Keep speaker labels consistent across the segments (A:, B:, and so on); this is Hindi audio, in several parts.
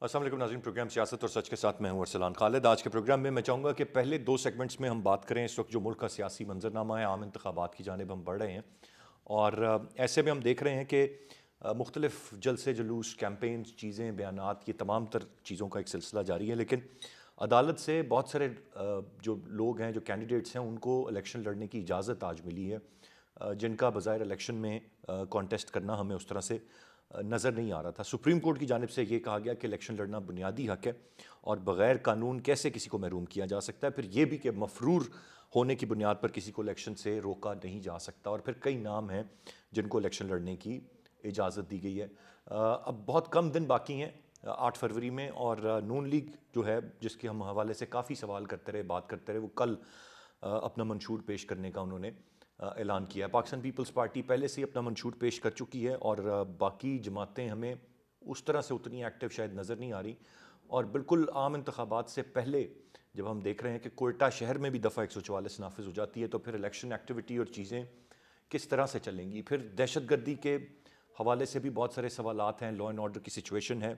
A: अस्सलाम वालेकुम नाज़रीन, प्रोग्राम सियासत और सच के साथ मैं हूं अरसलान खालिद। आज के प्रोग्राम में मैं चाहूँगा कि पहले दो सेगमेंट्स में हम बात करें इस वक्त जो मुल्क का सियासी मंजरनामा है, आम इंतखाबात की जानिब हम बढ़ रहे हैं और ऐसे में हम देख रहे हैं कि मुख्तलिफ जलसे जुलूस, कैंपेन्स, चीज़ें, बयानात, ये तमाम तर चीज़ों का एक सिलसिला जारी है। लेकिन अदालत से बहुत सारे जो लोग हैं, जो कैंडिडेट्स हैं, उनको इलेक्शन लड़ने की इजाज़त आज मिली है, जिनका बज़ाहिर इलेक्शन में कॉन्टेस्ट करना हमें उस तरह से नज़र नहीं आ रहा था। सुप्रीम कोर्ट की जानिब से ये कहा गया कि इलेक्शन लड़ना बुनियादी हक है और बग़ैर कानून कैसे किसी को महरूम किया जा सकता है। फिर ये भी कि मफरूर होने की बुनियाद पर किसी को इलेक्शन से रोका नहीं जा सकता। और फिर कई नाम हैं जिनको इलेक्शन लड़ने की इजाज़त दी गई है। अब बहुत कम दिन बाकी हैं 8 फरवरी में, और नून लीग जो है, जिसके हम हवाले से काफ़ी सवाल करते रहे, बात करते रहे, वो कल अपना मंशूर पेश करने का उन्होंने ऐलान किया है। पाकिस्तान पीपल्स पार्टी पहले से ही अपना मंशूर पेश कर चुकी है और बाकी जमातें हमें उस तरह से उतनी एक्टिव शायद नज़र नहीं आ रही। और बिल्कुल आम इंतखाबात से पहले जब हम देख रहे हैं कि कोयटा शहर में भी दफ़ा 144 नाफिज हो जाती है, तो फिर इलेक्शन एक्टिविटी और चीज़ें किस तरह से चलेंगी। फिर दहशतगर्दी के हवाले से भी बहुत सारे सवालात हैं, लॉ एंड ऑर्डर की सिचुएशन है,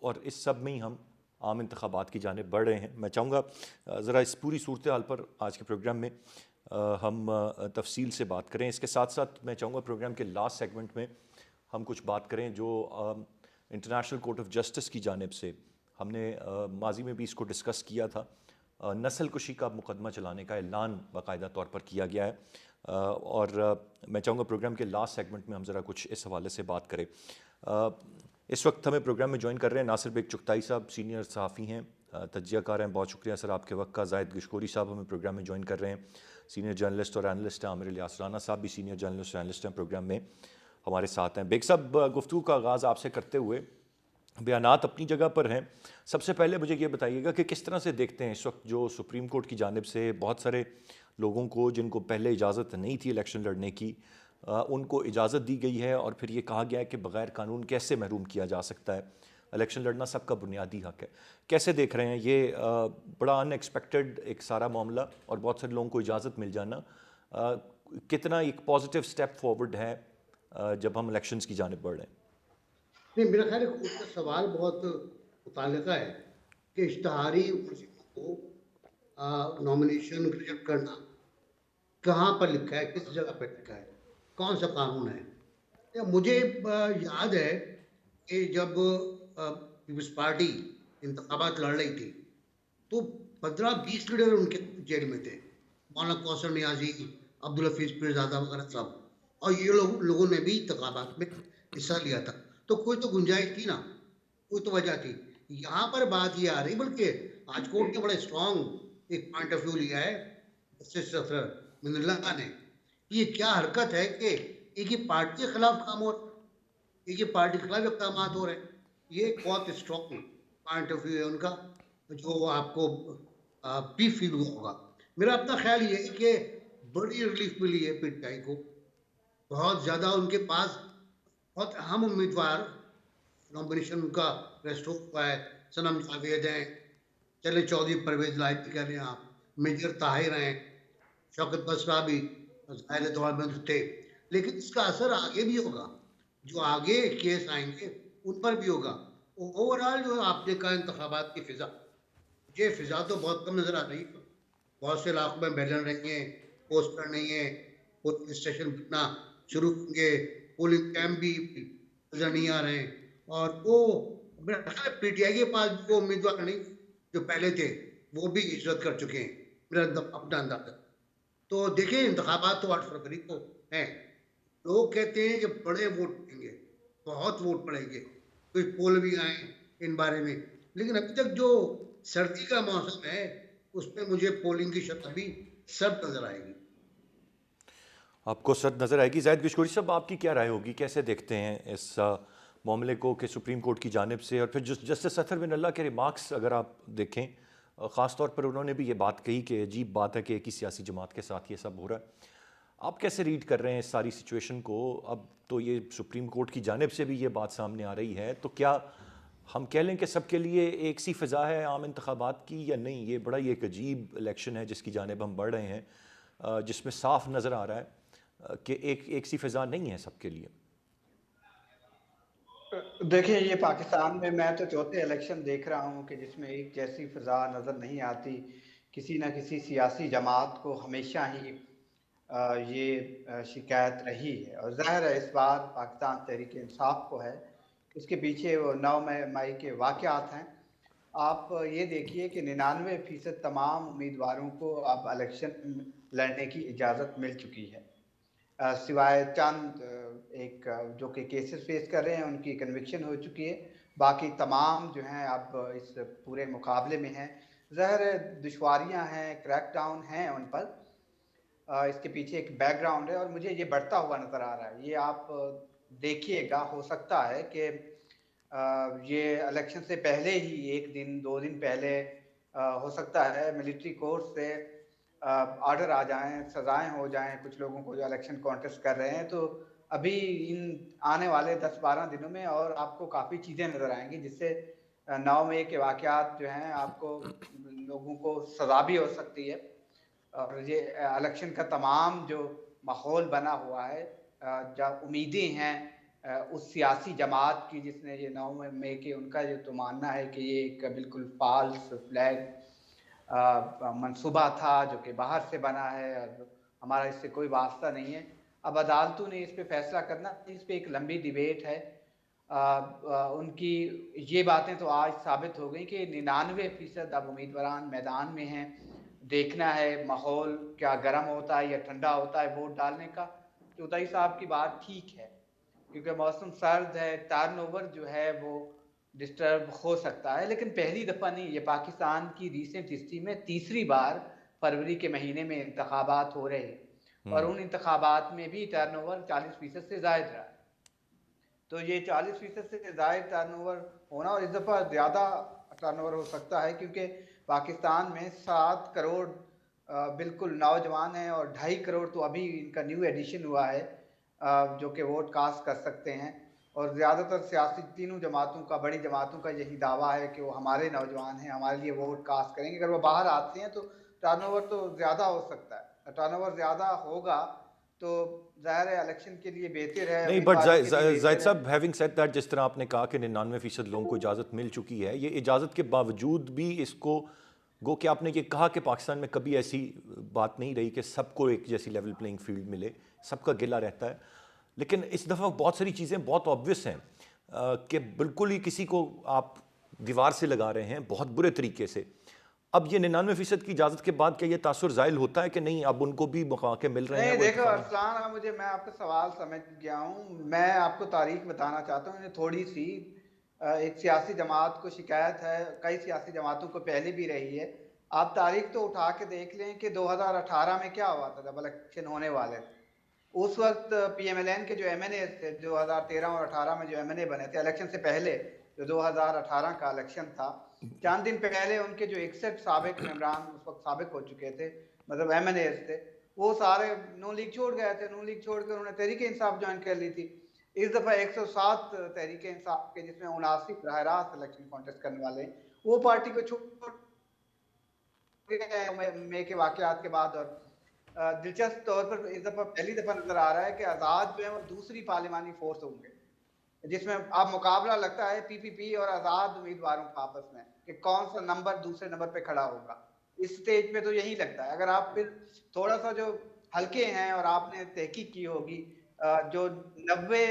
A: और इस सब में ही हम आम इंतखाबात की जानिब बढ़ रहे हैं। मैं चाहूँगा ज़रा इस पूरी सूरत हाल पर आज के प्रोग्राम में हम तफसील से बात करें। इसके साथ साथ मैं चाहूँगा प्रोग्राम के लास्ट सेगमेंट में हम कुछ बात करें जो इंटरनेशनल कोर्ट ऑफ जस्टिस की जानिब से हमने माजी में भी इसको डिस्कस किया था। नस्ल कुशी का मुकदमा चलाने का ऐलान बाकायदा तौर पर किया गया है, और मैं चाहूँगा प्रोग्राम के लास्ट सेगमेंट में हम ज़रा कुछ इस हवाले से बात करें। इस वक्त हमें प्रोग्राम में ज्वाइन कर रहे हैं नासिर बेग चुगताई साहब, सीनियर सहाफ़ी हैं, तज्ज़ियाकार हैं। बहुत शुक्रिया सर आपके वक्त का। जाहिद गशकोरी साहब हमें प्रोग्राम में ज्वाइन कर रहे हैं, सीनियर जर्नलिस्ट और एनालिस्ट हैं। आमिर इलियास राना साहब भी सीनियर जर्नलिस्ट और एनालिस्ट हैं, प्रोग्राम में हमारे साथ हैं। बेग साहब, गुफ्तगू का आगाज़ आपसे करते हुए, बयानात अपनी जगह पर हैं। सबसे पहले मुझे ये बताइएगा कि किस तरह से देखते हैं इस वक्त जो सुप्रीम कोर्ट की जानिब से बहुत सारे लोगों को, जिनको पहले इजाज़त नहीं थी इलेक्शन लड़ने की, उनको इजाज़त दी गई है, और फिर ये कहा गया है कि बग़ैर कानून कैसे महरूम किया जा सकता है। इलेक्शन लड़ना सबका बुनियादी हक है। कैसे देख रहे हैं ये बड़ा अनएक्सपेक्टेड एक सारा मामला और बहुत सारे लोगों को इजाज़त मिल जाना, कितना एक पॉजिटिव स्टेप फॉरवर्ड है जब हम इलेक्शंस की जानिब बढ़ रहे हैं?
B: नहीं, मेरा ख्याल है उसका सवाल बहुत मुतल्लिका है कि इश्तिहारी वजीफों को नॉमिनेशन रिजेक्ट करना कहाँ पर लिखा है, किस जगह पर लिखा है, कौन सा कानून है। या मुझे याद है कि जब पीपल्स पार्टी इंतखाबात लड़ रही थी तो 15-20 लीडर उनके जेल में थे, मौलाना कौसर नियाजी, अब्दुल हफीज पीरजादा वगैरह सब। और ये लोगों ने भी इंतखाबात में हिस्सा लिया था, तो कोई तो गुंजाइश थी ना, कोई तो वजह थी। यहाँ पर बात ये आ रही, बल्कि आज कोर्ट ने बड़ा स्ट्रॉन्ग एक पॉइंट ऑफ व्यू लिया है जस्टिस अफसर मिनुल्लाह ने। ये क्या हरकत है कि एक ही पार्टी के खिलाफ काम हो, एक ही पार्टी के खिलाफ इकदाम हो रहे हैं। ये एक बहुत स्ट्रॉन्ग पॉइंट ऑफ व्यू है उनका, जो आपको भी फील हुआ होगा। मेरा अपना ख्याल ये है कि बड़ी रिलीफ मिली है पीटीआई को। बहुत ज़्यादा उनके पास बहुत अहम उम्मीदवार नॉमिनेशन उनका रेस्ट हुआ है। सनम जावेद हैं, चले चौधरी, परवेज लाइफ कह रहे हैं आप, मेजर ताहिर हैं, शौकत बसरा भी ज़ाहिर दौर में थे। लेकिन इसका असर आगे भी होगा, जो आगे केस आएंगे उन पर भी होगा। ओवरऑल जो आपने कहा इंतखाबात की फिजा, ये फिजा तो बहुत कम नजर आ रही है। बहुत से इलाकों में बैनर नहीं है, पोस्टर नहीं है, पोलिंग स्टेशन बनना शुरू होंगे, पोलिंग कैंप भी नजर नहीं आ रहे हैं। और वो मेरा ख्याल है पीटीआई के पास भी वो उम्मीदवार नहीं जो पहले थे, वो भी हिजरत कर चुके हैं, मेरा अपना अंदाजा। तो देखिए, इंतखाबात तो 8 फरवरी को हैं। लोग कहते हैं कि बड़े वोट पड़ेंगे, बहुत वोट पड़ेंगे, कुछ पोल भी आए इन बारे में। लेकिन अभी तक जो सर्दी का मौसम है, उसमें मुझे पोलिंग की शक्ल भी सर्द नजर आएगी।
A: आपको सद नज़र आएगी। जाहिद गशकोरी साहब, आपकी क्या राय होगी, कैसे देखते हैं इस मामले को कि सुप्रीम कोर्ट की जानिब से, और फिर जस्टिस अतहर बिन के रिमार्क्स अगर आप देखें, ख़ास तौर पर उन्होंने भी ये बात कही कि अजीब बात है कि एक ही सियासी जमात के साथ ये सब हो रहा है। आप कैसे रीड कर रहे हैं इस सारी सिचुएशन को? अब तो ये सुप्रीम कोर्ट की जानिब से भी ये बात सामने आ रही है, तो क्या हम कह लें कि सबके लिए एक सी फ़िज़ा है आम इंतखाबात की, या नहीं? ये बड़ा ही एक अजीब इलेक्शन है जिसकी जानिब हम बढ़ रहे हैं, जिसमें साफ नज़र आ रहा है कि एक एक सी फ़िज़ा नहीं है सबके लिए।
C: देखिए, ये पाकिस्तान में मैं तो चौथे इलेक्शन देख रहा हूँ कि जिसमें एक जैसी फिजा नज़र नहीं आती। किसी न किसी सियासी जमात को हमेशा ही ये शिकायत रही है, और ज़ाहिर है इस बार पाकिस्तान तहरीक इंसाफ को है। इसके पीछे वो 9 मई के वाक़यात हैं। आप ये देखिए कि 99% तमाम उम्मीदवारों को अब इलेक्शन लड़ने की इजाज़त मिल चुकी है। सिवाय चंद एक जो कि केसेस फेस कर रहे हैं, उनकी कन्विक्शन हो चुकी है। बाकी तमाम जो हैं अब इस पूरे मुकाबले में हैं। ज़ाहिर है दुश्वारियाँ हैं, क्रैकडाउन हैं उन पर। इसके पीछे एक बैकग्राउंड है और मुझे ये बढ़ता हुआ नज़र आ रहा है। ये आप देखिएगा, हो सकता है कि ये इलेक्शन से पहले ही 1 दिन 2 दिन पहले हो सकता है मिलिट्री कोर्ट से ऑर्डर आ जाएं, सजाएं हो जाएं कुछ लोगों को जो इलेक्शन कॉन्टेस्ट कर रहे हैं। तो अभी इन आने वाले 10-12 दिनों में और आपको काफ़ी चीज़ें नज़र आएंगी, जिससे 9 मई के वाक़यात जो हैं आपको लोगों को सज़ा भी हो सकती है। और ये इलेक्शन का तमाम जो माहौल बना हुआ है, जब उम्मीदें हैं उस सियासी जमात की जिसने ये 9 मई के, उनका ये तो मानना है कि ये एक बिल्कुल फाल्स फ्लैग मंसूबा था जो कि बाहर से बना है और हमारा इससे कोई वास्ता नहीं है। अब अदालतों ने इस पे फैसला करना, इस पे एक लंबी डिबेट है। उनकी ये बातें तो आज साबित हो गई कि 99% अब उम्मीदवार मैदान में हैं। देखना है माहौल क्या गर्म होता है या ठंडा होता है वोट डालने का। चौधरी साहब की बात ठीक है, क्योंकि मौसम सर्द है, टर्नओवर जो है वो डिस्टर्ब हो सकता है, लेकिन पहली दफ़ा नहीं, ये पाकिस्तान की रीसेंट हिस्ट्री में तीसरी बार फरवरी के महीने में इंतखाबात हो रहे हैं और उन इंतखाबात में भी टर्नओवर 40% से ज़ायद रहा है। तो ये 40% से ज़ायद टर्नओवर होना, और इस दफ़ा ज़्यादा टर्नओवर हो सकता है क्योंकि पाकिस्तान में 7 करोड़ बिल्कुल नौजवान हैं और 2.5 करोड़ तो अभी इनका न्यू एडिशन हुआ है जो कि वोट कास्ट कर सकते हैं। और ज़्यादातर सियासी तीनों जमातों का, बड़ी जमातों का यही दावा है कि वो हमारे नौजवान हैं, हमारे लिए वोट कास्ट करेंगे। अगर वो बाहर आते हैं तो टर्नओवर तो ज़्यादा हो सकता है। टर्नओवर ज़्यादा होगा तो ज़ाहिर है इलेक्शन के लिए बेहतर है,
A: नहीं, बट
C: उम्मीदवारों के लिए
A: जाहिद
C: बेहतर है।
A: साहब, हैविंग सेड दैट, जिस तरह आपने कहा कि 99% लोगों को इजाज़त मिल चुकी है, ये इजाज़त के बावजूद भी इसको गो कि आपने ये कहा कि पाकिस्तान में कभी ऐसी बात नहीं रही कि सबको एक जैसी लेवल प्लेइंग फील्ड मिले, सबका गिला रहता है। लेकिन इस दफ़ा बहुत सारी चीज़ें बहुत ऑब्वियस हैं कि बिल्कुल ही किसी को आप दीवार से लगा रहे हैं बहुत बुरे तरीके से। अब ये 99% की इजाज़त के बाद क्या ये तासुर ज़ाहिल होता है कि नहीं, अब उनको भी मौके मिल रहे हैं
C: नहीं
A: वो
C: देखो
A: इंतखाब?
C: अरसलान, मैं आपका सवाल समझ गया हूँ। मैं आपको तारीख बताना चाहता हूँ। इन्हें थोड़ी सी एक सियासी जमात को शिकायत है, कई सियासी जमातों को पहले भी रही है। आप तारीख तो उठा के देख लें कि 2018 में क्या हुआ था जब इलेक्शन होने वाले थे। उस वक्त पीएमएलएन के जो एमएनए थे, 2013 और 18 में जो एमएनए बने थे इलेक्शन से पहले, जो 2018 का इलेक्शन था, चंद दिन पहले उनके जो 61 साबिक मेंबरान उस वक्त साबिक हो चुके थे, मतलब एमएनए थे, वो सारे नून लीग छोड़ गए थे। नून लीग छोड़ कर उन्होंने तहरीक इंसाफ ज्वाइन कर ली थी। इस दफा 107 तहरीक इंसाफ के, जिसमें 79 बराह रास्त इलेक्शन कॉन्टेस्ट करने वाले हैं, वो पार्टी को छोड़ मई के वाकयात के बाद। और दिलचस्प तौर पर इस दफा पहली दफा नजर आ रहा है कि आजाद जो है वो दूसरी पार्लिमानी फोर्स होंगे, जिसमें अब मुकाबला लगता है पीपीपी और आजाद उम्मीदवारों का आपस में कि कौन सा नंबर दूसरे नंबर पे खड़ा होगा। इस स्टेज पे तो यही लगता है। अगर आप फिर थोड़ा सा जो हल्के हैं और आपने तहकीक की होगी, जो 90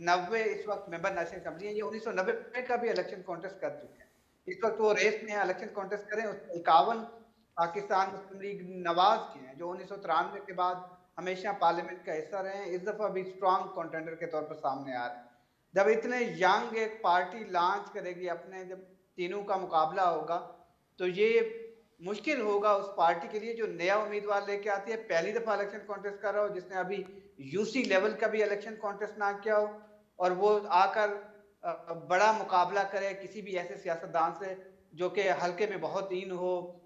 C: 90 इस वक्त मेंबर नेशनल असेंबली है, ये 1990 का भी इलेक्शन कॉन्टेस्ट कर चुके हैं। इस वक्त वो रेस में इलेक्शन कॉन्टेस्ट करें, 51 पाकिस्तान मुस्लिम लीग नवाज के हैं जो 1993 के बाद हमेशा पार्लियामेंट का हिस्सा रहे हैं, इस दफा भी स्ट्रॉन्ग कंटेंडर के तौर पर सामने आ रहे हैं। जब इतने यंग एक पार्टी लॉन्च करेगी अपने, जब तीनों का मुकाबला होगा, तो ये मुश्किल होगा उस पार्टी के लिए जो नया उम्मीदवार लेके आती है, पहली दफा इलेक्शन कॉन्टेस्ट कर रहा हो, जिसने अभी यूसी लेवल का भी इलेक्शन कॉन्टेस्ट ना किया हो, और वो आकर बड़ा मुकाबला करे किसी भी ऐसे सियासतदान से जो कि हल्के में बहुत इन हो,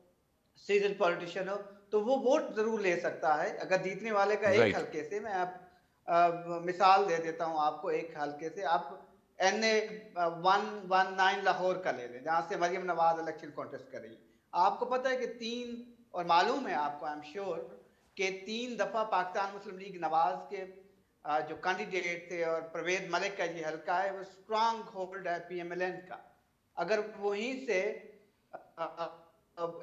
C: सीजन पॉलिटिशियन हो, तो वो वोट जरूर ले सकता है। अगर जीतने वाले का एक
A: राइट।
C: हल्के से, मैं मिसाल दे देता हूं आपको, एक हल्के से आप NA 119 लाहौर का ले लें, जहां से मरियम नवाज इलेक्शन कॉन्टेस्ट कर रही है। आपको पता है कि 3, और मालूम है आपको, आई एम श्योर, कि 3 दफा पाकिस्तान मुस्लिम लीग नवाज के जो कैंडिडेट थे, और परवेज मलिक का ये हल्का है, वो स्ट्रांग होल्ड है PMLN का। अगर वहीं से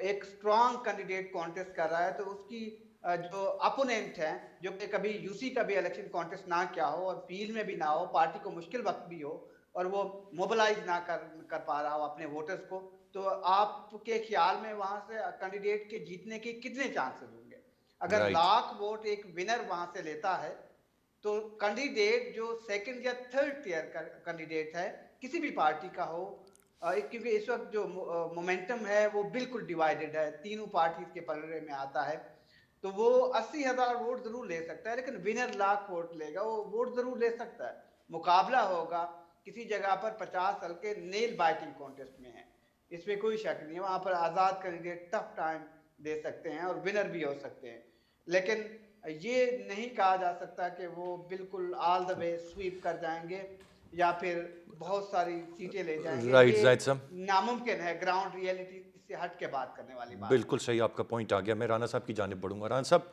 C: एक स्ट्रांग कैंडिडेट कॉन्टेस्ट कर रहा है तो उसकी जो अपोनेंट है, जो कि कभी यूसी का भी इलेक्शन कॉन्टेस्ट ना किया हो और फील्ड में भी ना हो, पार्टी को मुश्किल वक्त भी हो और वो मोबिलाइज ना कर पा रहा हो अपने वोटर्स को, तो आपके ख्याल में वहां से कैंडिडेट के जीतने के कितने चांसेस होंगे? अगर
A: राइट।
C: लाख वोट एक विनर वहां से लेता है, तो कैंडिडेट जो सेकंड या थर्ड टियर का कैंडिडेट है, किसी भी पार्टी का हो, क्योंकि इस वक्त जो मोमेंटम है वो बिल्कुल डिवाइडेड है, तीनों पार्टी के पलड़े में आता है, तो वो 80,000 वोट जरूर ले सकता है, लेकिन विनर लाख वोट लेगा, वो वोट जरूर ले सकता है। मुकाबला होगा किसी जगह पर 50 साल के नेल बाइटिंग कॉन्टेस्ट में है, इसमें कोई शक नहीं है। वहां पर आजाद कैंडिडेट टफ टाइम दे सकते हैं और विनर भी हो सकते हैं, लेकिन ये नहीं कहा जा सकता कि वो बिल्कुल ऑल द वे स्वीप कर जाएंगे या फिर बहुत सारी सीटें ले जाएंगे।
A: राइट
C: ये
A: जाहिद साहब,
C: नामुमकिन है, ग्राउंड रियलिटी से हट के बात करने वाली बात
A: बिल्कुल सही आपका पॉइंट आ गया। मैं राना साहब की जानिब बढ़ूंगा। राना साहब,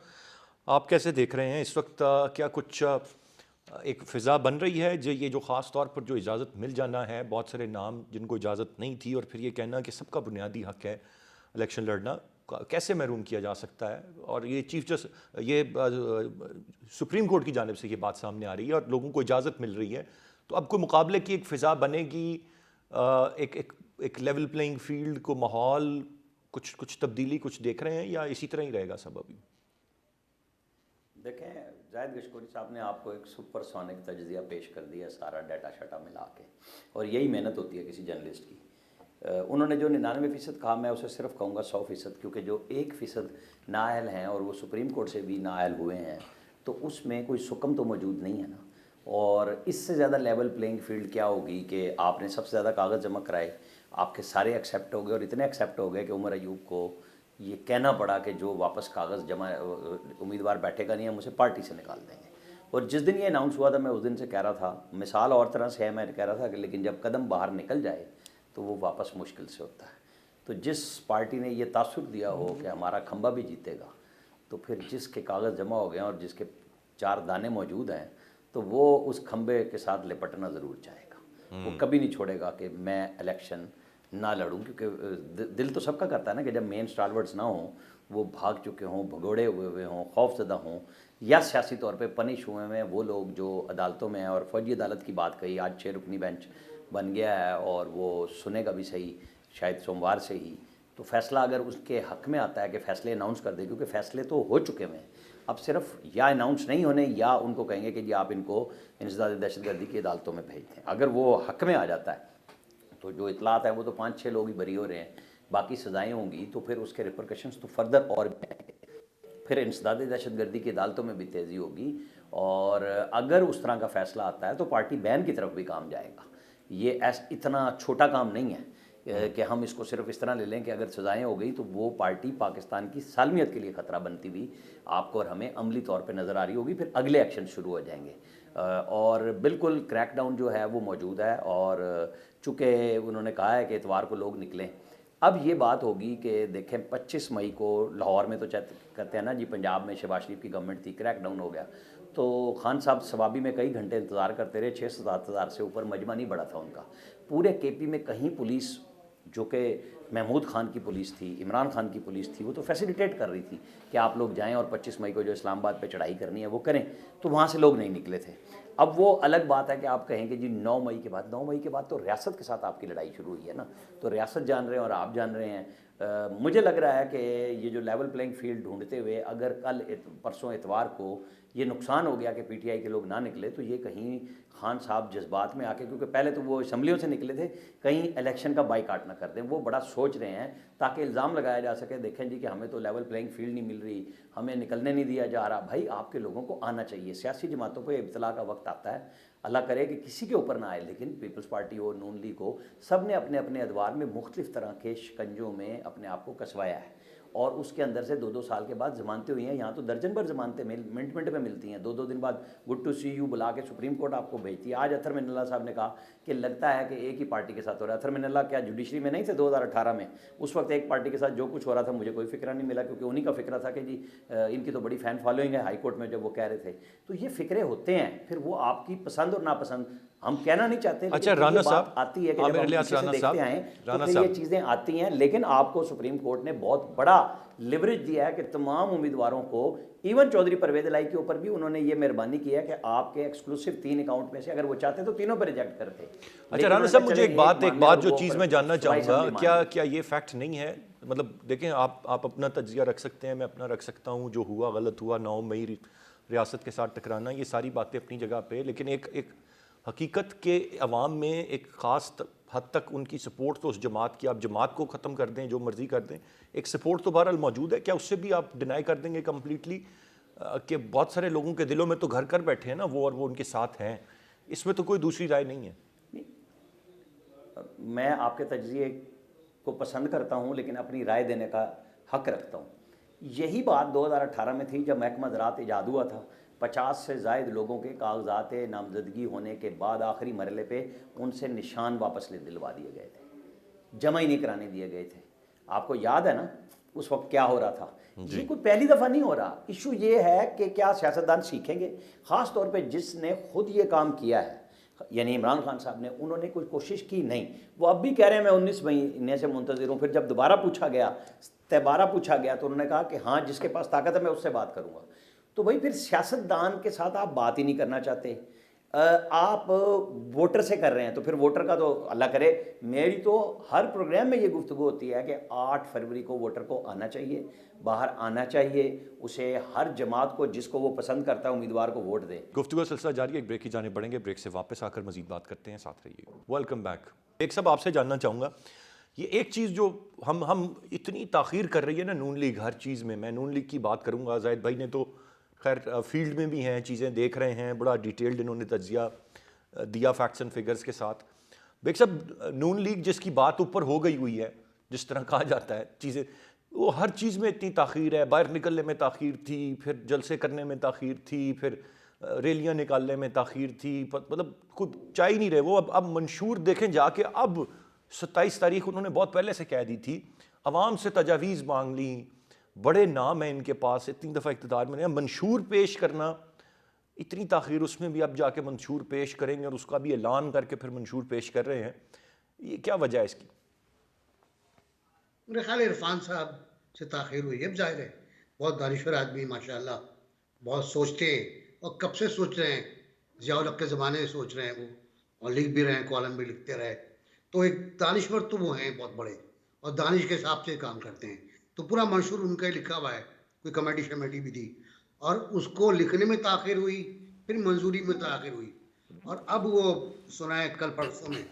A: आप कैसे देख रहे हैं इस वक्त, क्या कुछ एक फ़िज़ा बन रही है जो ये जो ख़ास तौर पर जो इजाज़त मिल जाना है, बहुत सारे नाम जिनको इजाज़त नहीं थी, और फिर ये कहना कि सबका बुनियादी हक़ है इलेक्शन लड़ना, कैसे महरूम किया जा सकता है? और ये चीफ जस्ट ये सुप्रीम कोर्ट की जानिब से ये बात सामने आ रही है और लोगों को इजाज़त मिल रही है, तो अब कोई मुकाबले की एक फ़िज़ा बनेगी, एक एक एक लेवल प्लेइंग फील्ड को माहौल कुछ कुछ तब्दीली कुछ देख रहे हैं या इसी तरह ही रहेगा सब अभी?
D: देखें, जाहिद गशकोरी साहब ने आपको एक सुपरसोनिक तज्जिया पेश कर दिया सारा डाटा शाटा मिला के, और यही मेहनत होती है किसी जर्नलिस्ट की। उन्होंने जो 99% कहा, मैं उसे सिर्फ कहूँगा 100%, क्योंकि जो 1% नाअहल हैं और वो सुप्रीम कोर्ट से भी नाअहल हुए हैं, तो उसमें कोई सुकम तो मौजूद नहीं है ना। और इससे ज़्यादा लेवल प्लेइंग फील्ड क्या होगी कि आपने सबसे ज़्यादा कागज़ जमा कराए, आपके सारे एक्सेप्ट हो गए, और इतने एक्सेप्ट हो गए कि उमर अयूब को ये कहना पड़ा कि जो वापस कागज़ जमा उम्मीदवार बैठेगा नहीं, हम उसे पार्टी से निकाल देंगे। और जिस दिन ये अनाउंस हुआ था, मैं उस दिन से कह रहा था, मिसाल और तरह से है, मैं कह रहा था कि लेकिन जब कदम बाहर निकल जाए तो वो वापस मुश्किल से होता है। तो जिस पार्टी ने ये तासुर दिया हो कि हमारा खंबा भी जीतेगा, तो फिर जिसके कागज़ जमा हो गए और जिसके 4 दाने मौजूद हैं, तो वो उस खंबे के साथ लिपटना ज़रूर चाहेगा। वो कभी नहीं छोड़ेगा कि मैं इलेक्शन ना लड़ूं, क्योंकि दिल तो सबका करता है ना कि जब मेन स्टालवर्ड्स ना हों, वो भाग चुके हों, भगोड़े हुए हों, खौफजदा हों, या सियासी तौर पे पनिश हुए हैं वो लोग जो अदालतों में हैं। और फौजी अदालत की बात कही, आज 6 रुकनी बेंच बन गया है और वो सुनेगा भी सही शायद सोमवार से ही। तो फैसला अगर उसके हक़ में आता है कि फ़ैसले अनाउंस कर दे, क्योंकि फ़ैसले तो हो चुके हैं, अब सिर्फ या अनाउंस नहीं होने या उनको कहेंगे कि जी आप इनको इंसदाद दहशतगर्दी की अदालतों में भेज दें। अगर वो हक़ में आ जाता है तो जो इतलात है वो तो 5-6 लोग ही बरी हो रहे हैं, बाकी सज़ाएँ होंगी, तो फिर उसके रिपरकशंस तो फर्दर और भी आएंगे। फिर इंसदाद दहशतगर्दी की अदालतों में भी तेज़ी होगी, और अगर उस तरह का फ़ैसला आता है तो पार्टी बैन की तरफ भी काम जाएगा। ये इतना छोटा काम नहीं है कि हम इसको सिर्फ इस तरह ले लें कि अगर सज़ाएँ हो गई तो वो पार्टी पाकिस्तान की सालमियत के लिए ख़तरा बनती हुई आपको और हमें अमली तौर पे नज़र आ रही होगी। फिर अगले एक्शन शुरू हो जाएंगे, और बिल्कुल क्रैकडाउन जो है वो मौजूद है। और चूँकि उन्होंने कहा है कि इतवार को लोग निकलें, अब ये बात होगी कि देखें 25 मई को लाहौर में तो कहते हैं ना जी, पंजाब में शहबाज शरीफ की गवर्नमेंट थी, क्रैकडाउन हो गया, तो खान साहब सवाबी में कई घंटे इंतज़ार करते रहे, 6-7 हज़ार से ऊपर मजमा नहीं बढ़ा था उनका। पूरे केपी में कहीं पुलिस, जो कि महमूद खान की पुलिस थी, इमरान खान की पुलिस थी, वो तो फैसिलिटेट कर रही थी कि आप लोग जाएं और 25 मई को जो इस्लामाबाद पे चढ़ाई करनी है वो करें, तो वहाँ से लोग नहीं निकले थे। अब वो अलग बात है कि आप कहें कि जी 9 मई के बाद, 9 मई के बाद तो रियासत के साथ आपकी लड़ाई शुरू हुई है ना, तो रियासत जान रहे हैं और आप जान रहे हैं। मुझे लग रहा है कि ये जो लेवल प्लेइंग फील्ड ढूंढते हुए अगर कल परसों इतवार को ये नुकसान हो गया कि पीटीआई के लोग ना निकले, तो ये कहीं खान साहब जज्बात में आके, क्योंकि पहले तो वो असम्बलियों से निकले थे, कहीं इलेक्शन का बाइकाट ना कर दें, वो बड़ा सोच रहे हैं ताकि इल्ज़ाम लगाया जा सके, देखें जी कि हमें तो लेवल प्लेइंग फील्ड नहीं मिल रही, हमें निकलने नहीं दिया जा रहा। भाई आपके लोगों को आना चाहिए, सियासी जमातों पर इब्तला का वक्त आता है, अल्लाह करे कि किसी के ऊपर ना आए, लेकिन पीपल्स पार्टी हो, नून लीग हो, सब ने अपने अपने अदवार में मुख्तलिफ तरह के शिकंजों में अपने आप को कसवाया है। और उसके अंदर से 2-2 साल के बाद जमानतें हुई हैं। यहाँ तो दर्जन भर जमानतें मिनट मिनट में मिलती हैं, 2-2 दिन बाद गुड टू सी यू बुला के सुप्रीम कोर्ट आपको भेजती है। आज अतर मिनल्ला साहब ने कहा कि लगता है कि एक ही पार्टी के साथ हो रहा है। अतर मिनल्ला क्या जुडिशरी में नहीं थे 2018 में? उस वक्त एक पार्टी के साथ जो कुछ हो रहा था मुझे कोई फिक्रा नहीं मिला, क्योंकि उन्हीं का फिक्रा था कि जी इनकी तो बड़ी फ़ैन फॉलोइंग है हाई कोर्ट में, जब वो कह रहे थे। तो ये फिक्रे होते हैं, फिर वो आपकी पसंद और नापसंद हम कहना नहीं चाहते।
A: अच्छा राना साहब
D: आती है कि जब हम किसी से देखते आए तो
A: राना
D: फिर
A: साहब
D: ये चीज़ें आती हैं। लेकिन आपको सुप्रीम कोर्ट ने बहुत बड़ा लिवरेज दिया है कि तमाम उम्मीदवारों को, इवन चौधरी परवेज इलाही के ऊपर भी उन्होंने ये मेहरबानी की है कि आपके एक्सक्लूसिव 3 अकाउंट में से अगर वो चाहते तो तीनों पर रिजेक्ट करते।
A: अच्छा राना साहब, मुझे एक बात जो चीज़ मैं जानना चाहूँगा, क्या ये फैक्ट नहीं है? मतलब देखें, आप अपना तज्जिया रख सकते हैं, मैं अपना रख सकता हूँ, जो हुआ गलत हुआ, 9 मई रियासत के साथ टकराना, ये सारी बातें अपनी जगह पे, लेकिन एक हकीकत के अवाम में एक ख़ास हद तक उनकी सपोर्ट तो उस जमात की, आप जमात को ख़त्म कर दें, जो मर्ज़ी कर दें, एक सपोर्ट तो बहरहाल मौजूद है। क्या उससे भी आप डिनाई कर देंगे कम्प्लीटली कि बहुत सारे लोगों के दिलों में तो घर कर बैठे हैं ना वो, और वो उनके साथ हैं, इसमें तो कोई दूसरी राय नहीं है?
D: मैं आपके तज्जिए को पसंद करता हूँ, लेकिन अपनी राय देने का हक रखता हूँ। यही बात 2018 में थी जब महकमा ज़राअत ईजाद हुआ था। 50 से ज़ायद लोगों के कागजात नामजदगी होने के बाद आखिरी मरहले पे उनसे निशान वापस दिलवा दिए गए थे, जमा ही नहीं कराने दिए गए थे। आपको याद है ना उस वक्त क्या हो रहा था? ये कोई पहली दफ़ा नहीं हो रहा। इशू ये है कि क्या सियासतदान सीखेंगे, ख़ास तौर पे जिसने खुद ये काम किया है, यानी इमरान खान साहब ने, उन्होंने कोई कोशिश की नहीं। वो अब भी कह रहे हैं मैं 19 महीने से मुंतज़िर हूँ। फिर जब दोबारा पूछा गया तो उन्होंने कहा कि हाँ, जिसके पास ताकत है मैं उससे बात करूँगा। तो भाई फिर सियासतदान के साथ आप बात ही नहीं करना चाहते, आप वोटर से कर रहे हैं, तो फिर वोटर का तो अल्लाह करे। मेरी तो हर प्रोग्राम में ये गुफ्तगू होती है कि 8 फरवरी को वोटर को आना चाहिए, बाहर आना चाहिए, उसे हर जमात को जिसको वो पसंद करता है उम्मीदवार को वोट दे।
A: गुफ्तगू सिलसिला जारी है, एक ब्रेक की जाने पड़ेंगे, ब्रेक से वापस आकर मजीद बात करते हैं, साथ रहिए। Welcome back. एक सब आपसे जानना चाहूँगा, ये एक चीज़ जो हम इतनी ताख़ीर कर रही है ना नून लीग हर चीज़ में, मैं नून लीग की बात करूँगा, ज़ाहिद भाई ने तो खैर फील्ड में भी हैं, चीज़ें देख रहे हैं, बड़ा डिटेल्ड इन्होंने तज्जिया दिया फैक्ट्स एंड फिगर्स के साथ। बेग साहब, नून लीग जिसकी बात ऊपर हो गई हुई है, जिस तरह कहा जाता है चीज़ें, वो हर चीज़ में इतनी ताख़ीर है, बाहर निकलने में ताख़ीर थी, फिर जलसे करने में ताख़ीर थी, फिर रैलियाँ निकालने में ताख़ीर थी, मतलब कुछ चाह ही नहीं रहे वो। अब मंशूर देखें जाके, अब 27 तारीख उन्होंने बहुत पहले से कह दी थी, अवाम से तजावीज़ मांग ली, बड़े नाम हैं इनके पास, इतनी दफ़ा इक़्तिदार में, मंशूर पेश करना, इतनी ताख़ीर, उसमें भी अब जाके मंशूर पेश करेंगे और उसका भी ऐलान करके फिर मंशूर पेश कर रहे हैं, ये क्या वजह है इसकी?
B: मेरे ख्याल इरफान साहब से ताख़ीर हुई है, जाहिर है बहुत दानिश्वर आदमी माशाल्लाह, बहुत सोचते हैं और कब से सोच रहे हैं, ज़ियाउल हक़ के ज़माने से सोच रहे हैं वो, और लिख भी रहे हैं, कॉलम भी लिखते रहे, तो एक दानिश्वर तो वो हैं बहुत बड़े, और दानिश के हिसाब से काम करते हैं। तो पूरा मंशूर उनका ही लिखा हुआ है, कोई कमेटी शमेटी भी थी, और उसको लिखने में ताख़ीर हुई, फिर मंजूरी में ताख़ीर हुई, और अब वो सुनाए कल परसों में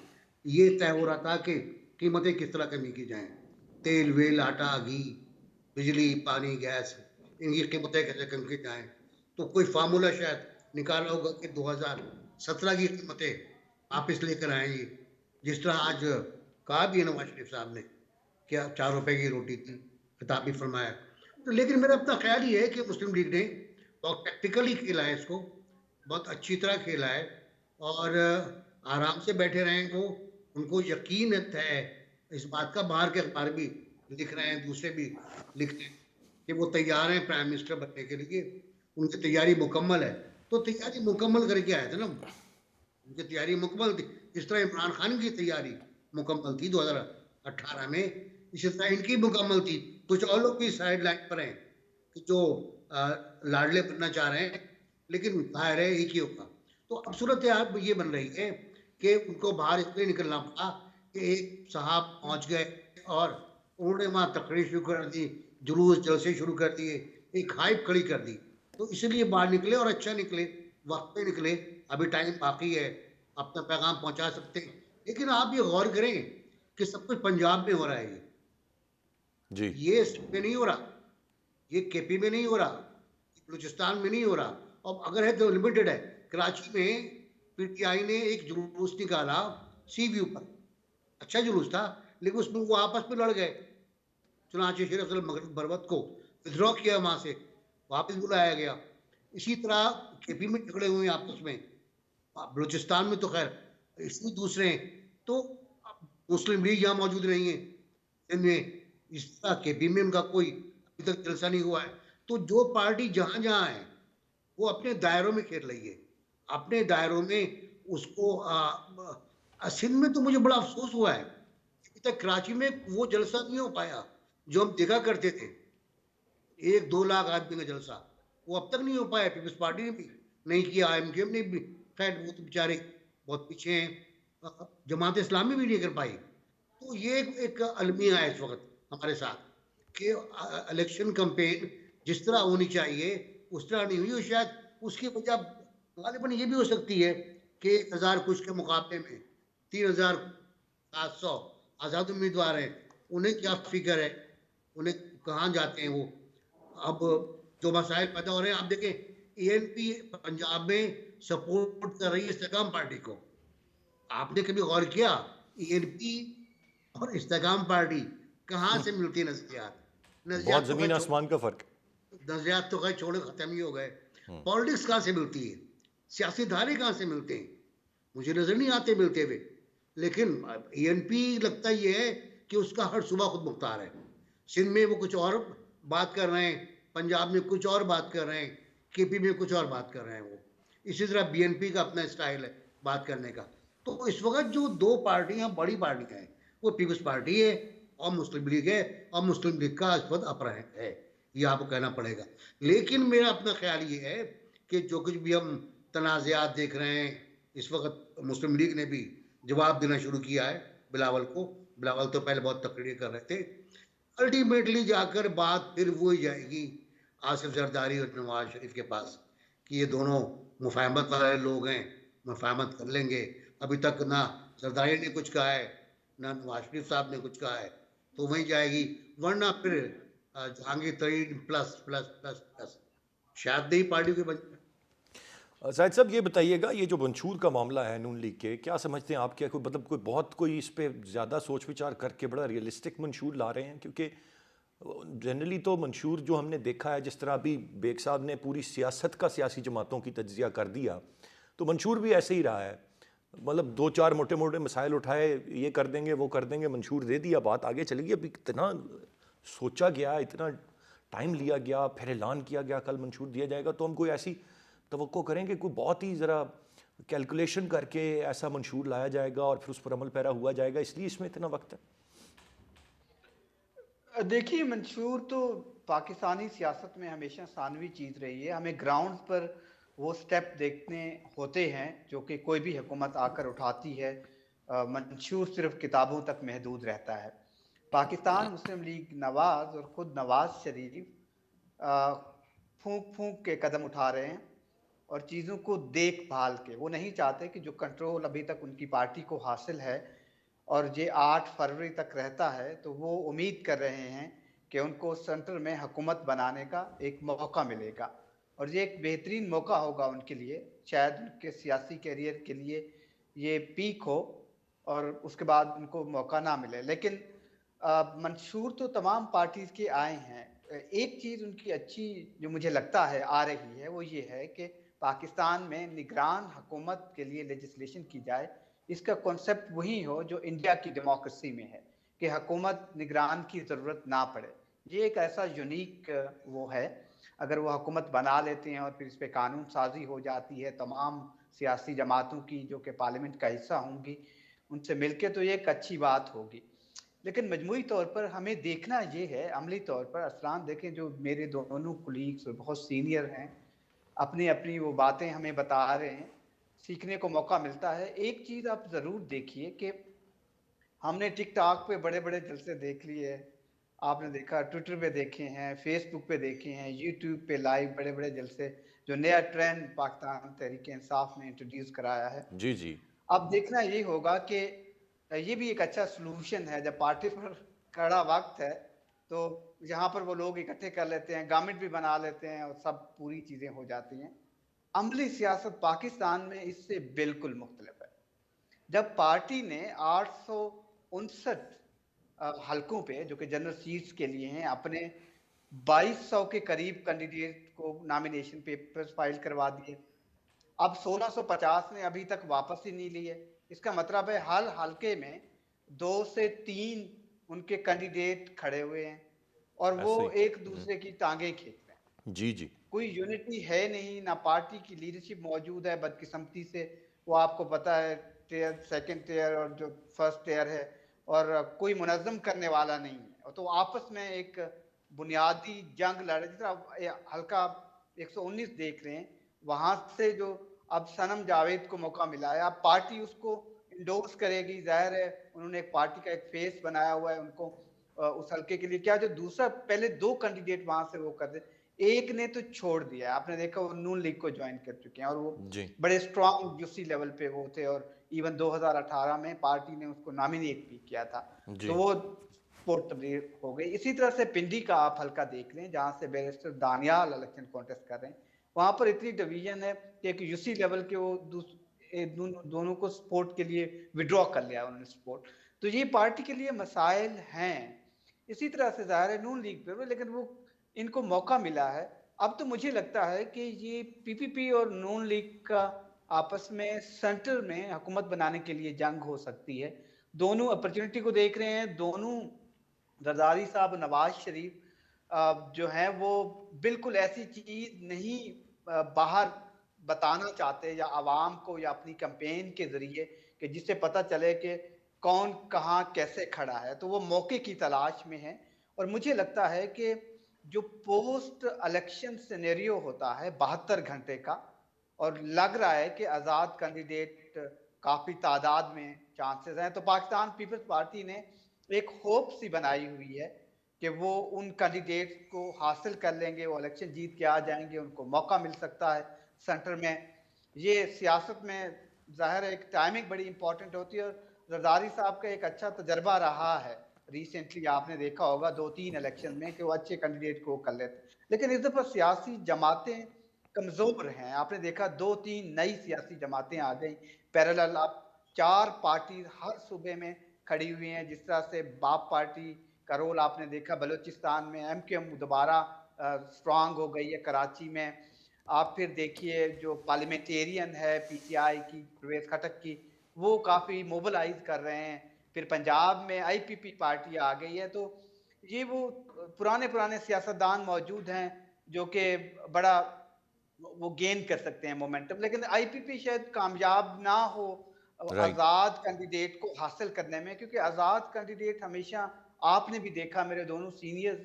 B: ये तय हो रहा था कि कीमतें किस तरह कमी की जाएँ, तेल वेल आटा घी बिजली पानी गैस, इनकी कीमतें कैसे कम की जाएँ। तो कोई फार्मूला शायद निकाला होगा कि 2017 की कीमतें वापस लेकर आएंगी, जिस तरह आज कहा भी है नवाज शरीफ साहब ने कि 4 रुपए की रोटी थी, खिताब भी फरमाया। तो लेकिन मेरा अपना ख्याल ये है कि मुस्लिम लीग ने बहुत टैक्टिकली खेला है इसको, बहुत अच्छी तरह खेला है, और आराम से बैठे रहे हैं वो, उनको यकीन है इस बात का, बाहर के अखबार भी लिख रहे हैं, दूसरे भी लिखते हैं कि वो तैयार हैं प्राइम मिनिस्टर बनने के लिए, उनकी तैयारी मुकम्मल है। तो तैयारी मुकम्मल करके आए थे ना, उनकी तैयारी मुकम्मल थी, जिस तरह इमरान खान की तैयारी मुकम्मल थी 2018 में, इसी तरह इनकी मुकम्मल थी। कुछ और लोग भी साइड लाइन पर हैं कि जो लाडले बनना चाह रहे हैं, लेकिन बाहर है एक ही होगा। तो अब सूरत ये बन रही है कि उनको बाहर इसलिए निकलना पड़ा कि एक साहब पहुंच गए और उन्होंने वहाँ तकरीर शुरू कर दी, जुलूस जलसे शुरू कर दिए, एक हाइप खड़ी कर दी, तो इसलिए बाहर निकले और अच्छा निकले, वक्त पे निकले। अभी टाइम बाकी है, अपना पैगाम पहुंचा सकते हैं। लेकिन आप ये गौर करें कि सब कुछ पंजाब में हो रहा है,
A: जी,
B: ये में नहीं हो रहा, ये केपी में नहीं हो रहा, बलूचिस्तान में नहीं हो रहा, और अगर है तो लिमिटेड है। कराची में पीटीआई ने एक जुलूस निकाला सी व्यू पर, अच्छा जुलूस था, लेकिन उसमें वो आपस में लड़ गए, चुनाचे शेर अफजल बरवत को विद्रॉ किया, वहां से वापस बुलाया गया। इसी तरह केपी में झगड़े हुए हैं आपस में, बलूचिस्तान में तो खैर इशू दूसरे हैं। तो मुस्लिम लीग यहाँ मौजूद नहीं है इनमें, इस तरह केपी में उनका कोई अभी तक जलसा नहीं हुआ है। तो जो पार्टी जहां जहां है वो अपने दायरों में खेल रही है, अपने दायरों में उसको सिंध में तो मुझे बड़ा अफसोस हुआ है, अभी तक कराची में वो जलसा नहीं हो पाया जो हम देखा करते थे, 1-2 लाख आदमी का जलसा, वो अब तक नहीं हो पाया। पीपल्स पार्टी ने भी नहीं किया, IMKM ने भी, खैर वो तो बेचारे बहुत पीछे हैं, जमात इस्लामी भी नहीं कर पाई। तो ये एक अलमिया है इस वक्त हमारे साथ कि इलेक्शन कैंपेन जिस तरह होनी चाहिए उस तरह नहीं हुई, और शायद उसकी वजह गालिबन ये भी हो सकती है कि 1000 कुछ के मुकाबले में 3700 आज़ाद उम्मीदवार हैं, उन्हें क्या फिक्र है, उन्हें कहाँ जाते हैं वो। अब जो मसाइल पैदा हो रहे हैं, आप देखें ANP पंजाब में सपोर्ट कर रही है इस्तेकाम पार्टी को। आपने कभी गौर किया ANP और इस्तेकाम पार्टी कहाँ से मिलती है नजरियात?
A: बहुत ज़मीन आसमान का फ़र्क।
B: नजरियात तो खैर छोड़ो, खत्म ही हो गए। पॉलिटिक्स कहाँ से मिलती है, सियासी धारे कहाँ से मिलते हैं, मुझे नजर नहीं आते मिलते हुए। लेकिन ANP लगता ये है कि उसका हर सुबह खुद मुख्तार है। सिंध में वो कुछ और बात कर रहे हैं, पंजाब में कुछ और बात कर रहे हैं, KP में कुछ और बात कर रहे हैं। वो इसी तरह BNP का अपना स्टाइल है बात करने का। तो इस वक्त जो दो पार्टियां बड़ी पार्टियां हैं वो पीपल्स पार्टी है और मुस्लिम लीग है, और मुस्लिम लीग का इस वक्त अपर है, ये आपको कहना पड़ेगा। लेकिन मेरा अपना ख्याल ये है कि जो कुछ भी हम तनाज़ात देख रहे हैं इस वक्त, मुस्लिम लीग ने भी जवाब देना शुरू किया है बिलावल को। बिलावल तो पहले बहुत तकरीर कर रहे थे, अल्टीमेटली जाकर बात फिर वो ही जाएगी आसिफ जरदारी और नवाज शरीफ के पास कि ये दोनों मुफाहमत वाले लोग हैं, मुफाहमत कर लेंगे। अभी तक ना जरदारी ने कुछ कहा है ना नवाज शरीफ साहब ने कुछ कहा है, तो वहीं जाएगी। वरना फिर जहांगीर तरीन प्लस प्लस प्लस प्लस, शायद नहीं पार्टी के बन।
A: जाहिद साहब ये बताइएगा, ये जो मंशूर का मामला है नून लीग के, क्या समझते हैं आप? क्या कोई मतलब कोई इस पे ज़्यादा सोच विचार करके बड़ा रियलिस्टिक मंशूर ला रहे हैं? क्योंकि जनरली तो मंशूर जो हमने देखा है, जिस तरह अभी बेग साहब ने पूरी सियासत का सियासी जमातों की तज्जिया कर दिया, तो मंशूर भी ऐसे ही रहा है। मतलब 2-4 मोटे मोटे मसाइल उठाए, ये कर देंगे वो कर देंगे, मंशूर दे दिया, बात आगे चली गई। अभी इतना सोचा गया, इतना टाइम लिया गया, फिर ऐलान किया गया कल मंशूर दिया जाएगा, तो हम कोई ऐसी तवक्को करेंगे कोई बहुत ही ज़रा कैलकुलेशन करके ऐसा मंशूर लाया जाएगा और फिर उस पर अमल पैरा हुआ जाएगा, इसलिए इसमें इतना वक्त है?
C: देखिए, मंशूर तो पाकिस्तानी सियासत में हमेशा सानवी चीज़ रही है। हमें ग्राउंड पर वो स्टेप देखने होते हैं जो कि कोई भी हुकूमत आकर उठाती है। मंशूर सिर्फ किताबों तक महदूद रहता है। पाकिस्तान मुस्लिम लीग नवाज और ख़ुद नवाज शरीफ फूंक फूंक के कदम उठा रहे हैं और चीज़ों को देखभाल के, वो नहीं चाहते कि जो कंट्रोल अभी तक उनकी पार्टी को हासिल है और ये 8 फरवरी तक रहता है, तो वो उम्मीद कर रहे हैं कि उनको सेंटर में हुकूमत बनाने का एक मौका मिलेगा और ये एक बेहतरीन मौका होगा उनके लिए। शायद उनके सियासी कैरियर के लिए ये पीक हो और उसके बाद उनको मौका ना मिले। लेकिन मंशूर तो तमाम पार्टीज़ के आए हैं। एक चीज़ उनकी अच्छी जो मुझे लगता है आ रही है वो ये है कि पाकिस्तान में निगरान हुकूमत के लिए लेजिस्लेशन की जाए। इसका कॉन्सेप्ट वही हो जो इंडिया की डेमोक्रेसी में है कि हुकूमत निगरान की ज़रूरत ना पड़े। ये एक ऐसा यूनिक वो है, अगर वो हुकूमत बना लेते हैं और फिर इस पर कानून साजी हो जाती है तमाम सियासी जमातों की जो कि पार्लियामेंट का हिस्सा होंगी, उनसे मिलके, तो ये एक अच्छी बात होगी। लेकिन मजमूई तौर पर हमें देखना ये है, अमली तौर पर असलान देखें, जो मेरे दोनों कुलीग्स बहुत सीनियर हैं, अपनी अपनी वो बातें हमें बता रहे हैं, सीखने को मौका मिलता है। एक चीज़ आप ज़रूर देखिए कि हमने टिकटॉक पे बड़े बड़े जलसे देख लिए, आपने देखा ट्विटर पे देखे हैं, फेसबुक पे देखे हैं, यूट्यूब पे लाइव बड़े बड़े जलसे, जो नया ट्रेंड पाकिस्तान तहरीक इंसाफ ने इंट्रोड्यूस कराया है।
A: जी जी।
C: अब देखना ये होगा कि ये भी एक अच्छा सलूशन है। जब पार्टी पर कड़ा वक्त है तो यहाँ पर वो लोग इकट्ठे कर लेते हैं, गवर्नमेंट भी बना लेते हैं और सब पूरी चीज़ें हो जाती हैं। अमली सियासत पाकिस्तान में इससे बिल्कुल मुख्तलिफ है। जब पार्टी ने 859 हलकों पे जो कि जनरल सीट्स के लिए हैं, अपने 2200 के करीब कैंडिडेट को नॉमिनेशन पेपर्स फाइल करवा दिए। अब 1650 ने अभी तक वापस ही नहीं लिए। इसका मतलब है हर हलके में 2 से 3 उनके कैंडिडेट खड़े हुए हैं और वो
A: ऐसे ही।
C: एक दूसरे की टांगें खींच रहे हैं।
A: जी जी।
C: कोई यूनिटी है नहीं, ना पार्टी की लीडरशिप मौजूद है। बदकिस्मती से वो आपको पता है टियर, सेकंड टियर और जो फर्स्ट टियर है, और कोई मुनज़्ज़म करने वाला नहीं है। तो आपस में एक बुनियादी जंग लड़ रहे। जिस हल्का 119 देख रहे हैं, वहां से जो अब सनम जावेद को मौका मिला है, अब पार्टी उसको इंडोर्स करेगी। जाहिर है उन्होंने एक पार्टी का एक फेस बनाया हुआ है उनको उस हल्के के लिए। क्या जो दूसरा पहले 2 कैंडिडेट वहां से वो कर दे, एक ने तो छोड़ दिया। आपने देखा वो नून लीग को ज्वाइन कर चुके हैं और वो
A: जी
C: बड़े स्ट्रांग यूसी लेवल पे वो थे, और इवन 2018 में पार्टी ने उसको नॉमिनेट भी किया था।
A: जी।
C: तो वो स्पोर्ट तब्दील हो गई। इसी तरह से पिंडी का आप हल्का देख लें, जहां से बैरिस्टर दानियाल इलेक्शन कॉन्टेस्ट कर रहे हैं, वहां पर इतनी डिवीजन है कि एक यूसी लेवल के वो दोनों को सपोर्ट के लिए विड्रॉ कर लिया उन्होंने सपोर्ट। तो ये पार्टी के लिए मसाइल हैं। इसी तरह से जाहिर है नून लीग पे, लेकिन वो इनको मौका मिला है। अब तो मुझे लगता है कि ये पीपीपी और नून लीग का आपस में सेंटर में हुकूमत बनाने के लिए जंग हो सकती है। दोनों अपॉर्चुनिटी को देख रहे हैं। दोनों जरदारी साहब, नवाज शरीफ जो है वो बिल्कुल ऐसी चीज नहीं बाहर बताना चाहते, या आवाम को, या अपनी कैंपेन के जरिए, कि जिससे पता चले कि कौन कहाँ कैसे खड़ा है। तो वो मौके की तलाश में है। और मुझे लगता है कि जो पोस्ट इलेक्शन सिनेरियो होता है 72 घंटे का, और लग रहा है कि आज़ाद कैंडिडेट काफ़ी तादाद में चांसेस हैं, तो पाकिस्तान पीपल्स पार्टी ने एक होप सी बनाई हुई है कि वो उन कैंडिडेट्स को हासिल कर लेंगे, वो इलेक्शन जीत के आ जाएंगे, उनको मौका मिल सकता है सेंटर में। ये सियासत में जाहिर है एक टाइमिंग बड़ी इंपॉर्टेंट होती है, और जरदारी साहब का एक अच्छा तजर्बा रहा है रिसेंटली। आपने देखा होगा 2-3 इलेक्शन में कि वो अच्छे कैंडिडेट को कर लेते। लेकिन इस दफा सियासी जमातें कमजोर हैं। आपने देखा 2-3 नई सियासी जमातें आ गई पैरेलल। अब 4 पार्टी हर सूबे में खड़ी हुई हैं। जिस तरह से बाप पार्टी का रोल आपने देखा बलूचिस्तान में, एमकेएम दोबारा स्ट्रांग हो गई है कराची में। आप फिर देखिए जो पार्लियामेंटेरियन है पीटीआई की, परवेज खटक की, वो काफी मोबिलाइज कर रहे हैं। फिर पंजाब में आईपीपी पार्टी आ गई है। तो ये वो पुराने पुराने सियासतदान मौजूद हैं जो कि बड़ा वो गेन कर सकते हैं मोमेंटम। लेकिन आईपीपी शायद कामयाब ना हो
A: राइट।
C: आजाद कैंडिडेट को हासिल करने में, क्योंकि आजाद कैंडिडेट हमेशा, आपने भी देखा, मेरे दोनों सीनियर्स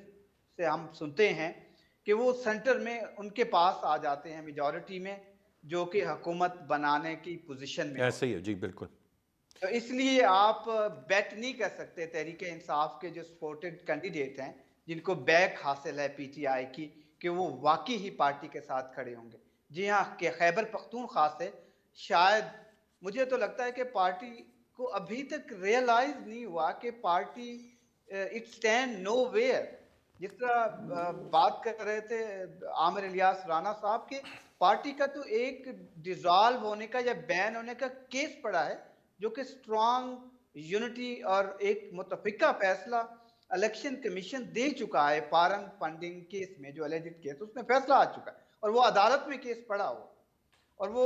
C: से हम सुनते हैं कि वो सेंटर में उनके पास आ जाते हैं मेजॉरिटी में, जो कि हुकूमत बनाने की पोजीशन में
A: ऐसे ही
C: होते
A: है
C: हैं।
A: जी, बिल्कुल।
C: तो इसलिए आप बेट नहीं कर सकते तहरीके इंसाफ के जो सपोर्टेड कैंडिडेट हैं, जिनको बैक हासिल है पीटीआई की, कि वो वाकई ही पार्टी के साथ खड़े होंगे। जी हाँ, कि खैबर पख्तूनख्वा से शायद, मुझे तो लगता है कि पार्टी को अभी तक रियलाइज नहीं हुआ कि party it stand nowhere. जिस तरह बात कर रहे थे आमिर इलियास राणा साहब के, पार्टी का तो एक डिसॉल्व होने का या बैन होने का केस पड़ा है, जो कि स्ट्रॉन्ग यूनिटी और एक मुतफिका फैसला इलेक्शन कमीशन दे चुका है। पारंग फंडिंग केस में जो एलिजिड केस, उसमें फैसला आ चुका है और वो अदालत में केस पड़ा हो, और वो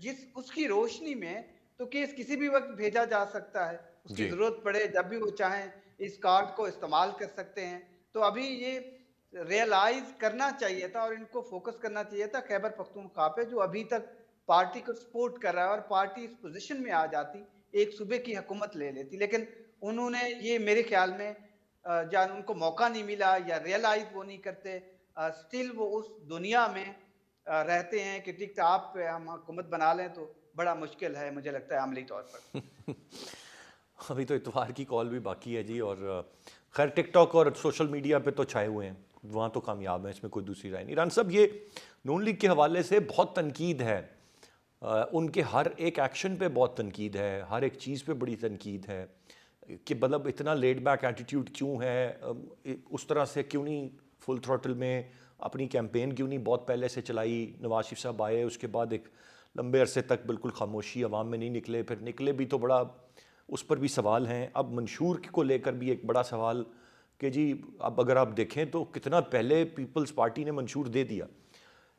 C: जिस उसकी रोशनी में तो केस किसी भी वक्त भेजा जा सकता है। उसकी
A: जी
C: जरूरत पड़े जब भी वो चाहें इस कार्ड को इस्तेमाल कर सकते हैं। तो अभी ये रियलाइज करना चाहिए था और इनको फोकस करना चाहिए था खैबर पख्तूनख्वा पे, जो अभी तक पार्टी को सपोर्ट कर रहा है। और पार्टी इस पोजीशन में आ जाती, एक सूबे की हुकूमत ले लेती। लेकिन उन्होंने ये, मेरे ख्याल में, या उनको मौका नहीं मिला या रियलाइज वो नहीं करते। स्टिल वो उस दुनिया में रहते हैं कि ठीक आप हम हुकूमत बना लें तो बड़ा मुश्किल है, मुझे लगता है अमली तौर पर।
A: अभी तो इतवार की कॉल भी बाकी है जी। और खैर टिकटॉक और सोशल मीडिया पे तो छाए हुए हैं, वहाँ तो कामयाब हैं, इसमें कोई दूसरी राय नहीं। रान साहब, ये नून लीग के हवाले से बहुत तनकीद है, उनके हर एक एक्शन पे बहुत तनकीद है, हर एक चीज़ पे बड़ी तनकीद है कि मतलब इतना लेड बैक एटीट्यूड क्यों है, उस तरह से क्यों नहीं फुल थ्रॉटल में अपनी कैंपेन क्यों नहीं बहुत पहले से चलाई। नवाज शरीफ साहब आए, उसके बाद एक लंबे अरसे तक बिल्कुल खामोशी, आवाम में नहीं निकले, फिर निकले भी तो बड़ा उस पर भी सवाल हैं। अब मंशूर को लेकर भी एक बड़ा सवाल कि जी अब अगर आप देखें तो कितना पहले पीपल्स पार्टी ने मंशूर दे दिया।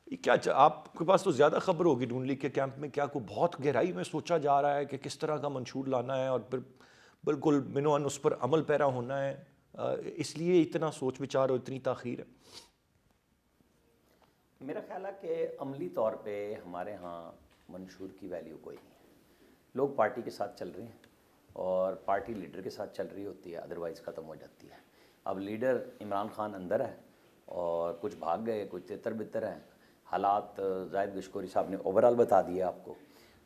A: ये क्या आपके पास तो ज़्यादा खबर होगी नून लीग के कैंप में, क्या कोई बहुत गहराई में सोचा जा रहा है कि किस तरह का मंशूर लाना है और फिर बिल्कुल मिनोअन उस पर अमल पैरा होना है, इसलिए इतना सोच विचार और इतनी ताख़ीर है?
D: मेरा ख्याल है कि अमली तौर पे हमारे यहाँ मंशूर की वैल्यू कोई नहीं है। लोग पार्टी के साथ चल रहे हैं और पार्टी लीडर के साथ चल रही होती है, अदरवाइज़ ख़त्म हो जाती है। अब लीडर इमरान खान अंदर है और कुछ भाग गए, कुछ तितर बितर हैं। हालात जाहिद गशकोरी साहब ने ओवरऑल बता दिया आपको।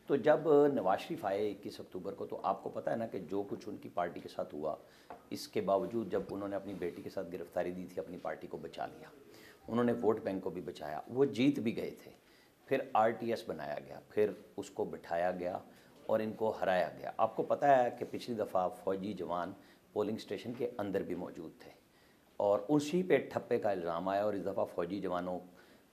D: तो जब नवाज शरीफ आए 21 अक्टूबर को, तो आपको पता है ना कि जो कुछ उनकी पार्टी के साथ हुआ, इसके बावजूद जब उन्होंने अपनी बेटी के साथ गिरफ्तारी दी थी, अपनी पार्टी को बचा लिया, उन्होंने वोट बैंक को भी बचाया, वो जीत भी गए थे। फिर RTS बनाया गया, फिर उसको बिठाया गया और इनको हराया गया। आपको पता है कि पिछली दफ़ा फ़ौजी जवान पोलिंग स्टेशन के अंदर भी मौजूद थे और उसी पे ठप्पे का इल्ज़ाम आया। और इस दफ़ा फ़ौजी जवानों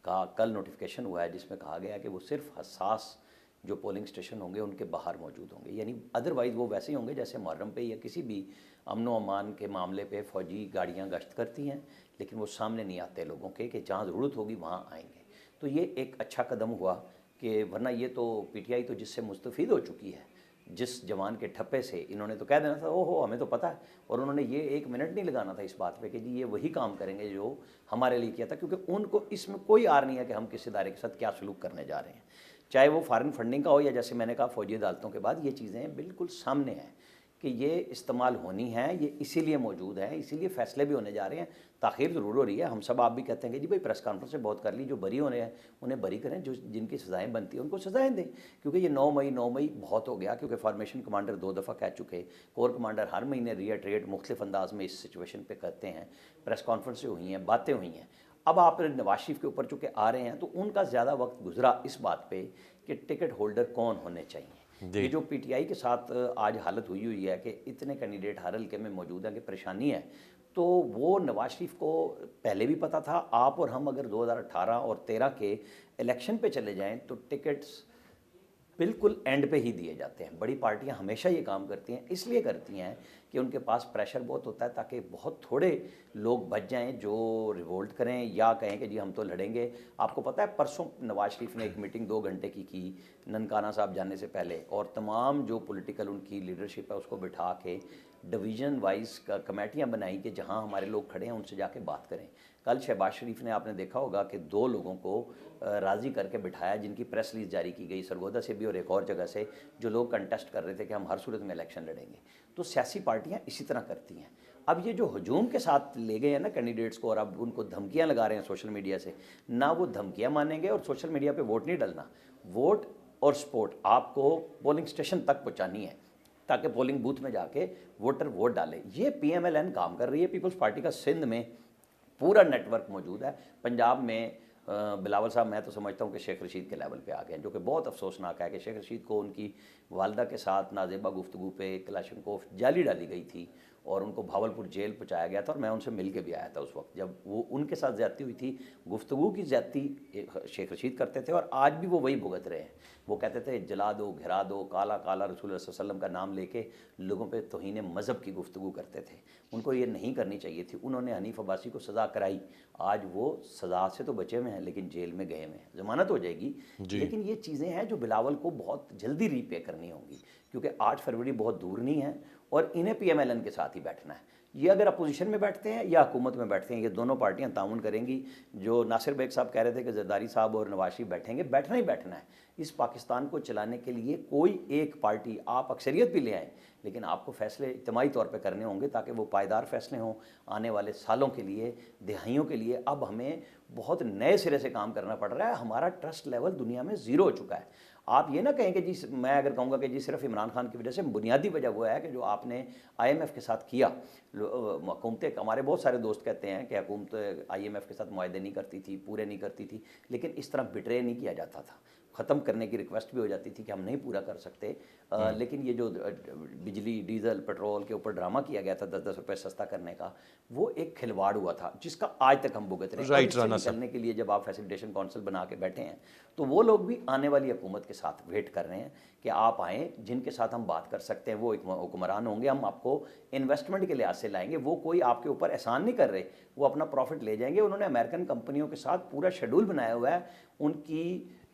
D: का कल नोटिफिकेशन हुआ है जिसमें कहा गया है कि वो सिर्फ हसास जो पोलिंग स्टेशन होंगे उनके बाहर मौजूद होंगे, यानी अदरवाइज़ वो वैसे ही होंगे जैसे मुहर्रम पे या किसी भी अमन व अमान के मामले पे फ़ौजी गाड़ियाँ गश्त करती हैं, लेकिन वो सामने नहीं आते लोगों के कि जहाँ ज़रूरत होगी वहाँ आएंगे। तो ये एक अच्छा कदम हुआ कि वरना ये तो PTI तो जिससे मुस्तफ़ीद हो चुकी है, जिस जवान के ठप्पे से इन्होंने तो कह देना था ओहो हमें तो पता है, और उन्होंने ये 1 मिनट नहीं लगाना था इस बात पे कि जी ये वही काम करेंगे जो हमारे लिए किया था, क्योंकि उनको इसमें कोई आर नहीं है कि हम किस इदारे के साथ क्या सलूक करने जा रहे हैं, चाहे वो फॉरेन फंडिंग का हो या जैसे मैंने कहा फ़ौजी अदालतों के बाद। ये चीज़ें बिल्कुल सामने हैं कि ये इस्तेमाल होनी है, ये इसीलिए मौजूद है, इसीलिए फ़ैसले भी होने जा रहे हैं। ताख़ीर ज़रूर हो रही है, हम सब आप भी कहते हैं कि जी भाई प्रेस कॉन्फ्रेंस से बहुत कर ली, जो बरी होने हैं उन्हें बरी करें, जो जिनकी सज़ाएँ बनती हैं उनको सज़ाएँ दें, क्योंकि ये 9 मई बहुत हो गया। क्योंकि फॉर्मेशन कमांडर 2 दफ़ा कह चुके, कोर कमांडर हर महीने रिएट्रेट मुख्तलिफ अंदाज में इस सिचुएशन पर करते हैं, प्रेस कॉन्फ्रेंसें हुई हैं, बातें हुई हैं। अब आप नवाज शरीफ के ऊपर चूँकि आ रहे हैं तो उनका ज़्यादा वक्त गुजरा इस बात पे कि टिकट होल्डर कौन होने चाहिए। ये जो PTI के साथ आज हालत हुई है कि इतने कैंडिडेट हर हल्के में मौजूद हैं कि परेशानी है, तो वो नवाज शरीफ को पहले भी पता था। आप और हम अगर 2018 और 13 के इलेक्शन पे चले जाएं तो टिकट्स बिल्कुल एंड पे ही दिए जाते हैं। बड़ी पार्टियां हमेशा ये काम करती हैं, इसलिए करती हैं कि उनके पास प्रेशर बहुत होता है ताकि बहुत थोड़े लोग बच जाएं जो रिवोल्ट करें या कहें कि जी हम तो लड़ेंगे। आपको पता है परसों नवाज शरीफ ने एक मीटिंग 2 घंटे की ननकाना साहब जाने से पहले, और तमाम जो पॉलिटिकल उनकी लीडरशिप है उसको बिठा के डिवीज़न वाइज कमेटियाँ बनाई कि जहाँ हमारे लोग खड़े हैं उनसे जाके बात करें। कल शहबाज शरीफ ने आपने देखा होगा कि 2 लोगों को राज़ी करके बिठाया जिनकी प्रेस रिलीज जारी की गई, सरगोदा से भी और एक और जगह से, जो लोग कंटेस्ट कर रहे थे कि हम हर सूरत में इलेक्शन लड़ेंगे। तो सियासी पार्टियां इसी तरह करती हैं। अब ये जो हजूम के साथ ले गए हैं ना कैंडिडेट्स को, और अब उनको धमकियां लगा रहे हैं सोशल मीडिया से, ना वो धमकियां मानेंगे और सोशल मीडिया पे वोट नहीं डलना। वोट और सपोर्ट आपको पोलिंग स्टेशन तक पहुँचानी है ताकि पोलिंग बूथ में जाके वोटर वोट डाले। ये PMLN काम कर रही है। पीपल्स पार्टी का सिंध में पूरा नेटवर्क मौजूद है। पंजाब में बिलावल साहब मैं तो समझता हूँ कि शेख रशीद के लेवल पे आ गए हैं, जो कि बहुत अफसोसनाक है कि शेख रशीद को उनकी वालदा के साथ नाजेबा गुफ्तगू पे कलाशनकोफ जाली डाली गई थी और उनको भावलपुर जेल पहुँचाया गया था। और मैं उनसे मिल के भी आया था उस वक्त जब वो उनके साथ ज़्यादती हुई थी। गुफ्तगू की ज़्यादती शेख रशीद करते थे और आज भी वो वही भुगत रहे हैं। वो कहते थे जला दो, घिरा दो, काला काला रसूल सल्लल्लाहु अलैहि वसल्लम का नाम लेके लोगों पे तौहीन मज़हब की गुफ्तगू करते थे। उनको ये नहीं करनी चाहिए थी। उन्होंने हनीफ अब्बासी को सज़ा कराई, आज वो सज़ा से तो बचे हुए हैं लेकिन जेल में गए हुए हैं। ज़मानत हो जाएगी, लेकिन ये चीज़ें हैं जो बिलावल को बहुत जल्दी रीपे करनी होंगी, क्योंकि 8 फरवरी बहुत दूर नहीं है और इन्हें PMLN के साथ ही बैठना है। ये अगर अपोजिशन में बैठते हैं या हुकूमत में बैठते हैं, ये दोनों पार्टियां ताउन करेंगी। जो नासिर बेग साहब कह रहे थे कि जरदारी साहब और नवाज शरीफ बैठेंगे, बैठना ही बैठना है। इस पाकिस्तान को चलाने के लिए कोई एक पार्टी, आप अक्सरियत भी ले आएँ, लेकिन आपको फैसले इज्तिमाई तौर पे करने होंगे ताकि वो पायदार फैसले हों आने वाले सालों के लिए, दिहाइयों के लिए। अब हमें बहुत नए सिरे से काम करना पड़ रहा है। हमारा ट्रस्ट लेवल दुनिया में ज़ीरो हो चुका है। आप ये ना कहें कि जी, मैं अगर कहूँगा कि जी सिर्फ इमरान खान की वजह से, बुनियादी वजह वो है कि जो आपने IMF के साथ किया। हुकूमतें, हमारे बहुत सारे दोस्त कहते हैं कि हुकूमत IMF के साथ मुआहदे नहीं करती थी, पूरे नहीं करती थी, लेकिन इस तरह बिट्रे नहीं किया जाता था। ख़त्म करने की रिक्वेस्ट भी हो जाती थी कि हम नहीं पूरा कर सकते। लेकिन ये जो बिजली डीजल पेट्रोल के ऊपर ड्रामा किया गया था 10-10 रुपये सस्ता करने का, वो एक खिलवाड़ हुआ था जिसका आज तक हम भुगत रहे हैं।
A: राइट,
D: और इससे
A: राना साहब।
D: निकलने के लिए जब आप फैसिलिटेशन काउंसिल बना के बैठे हैं तो वो लोग भी आने वाली हुकूमत के साथ वेट कर रहे हैं कि आप आएँ, जिनके साथ हम बात कर सकते हैं वो एक हुक्मरान होंगे, हम आपको इन्वेस्टमेंट के लिहाज से लाएंगे। वो कोई आपके ऊपर एहसान नहीं कर रहे, वो अपना प्रॉफिट ले जाएंगे। उन्होंने अमेरिकन कंपनियों के साथ पूरा शेड्यूल बनाया हुआ है, उनकी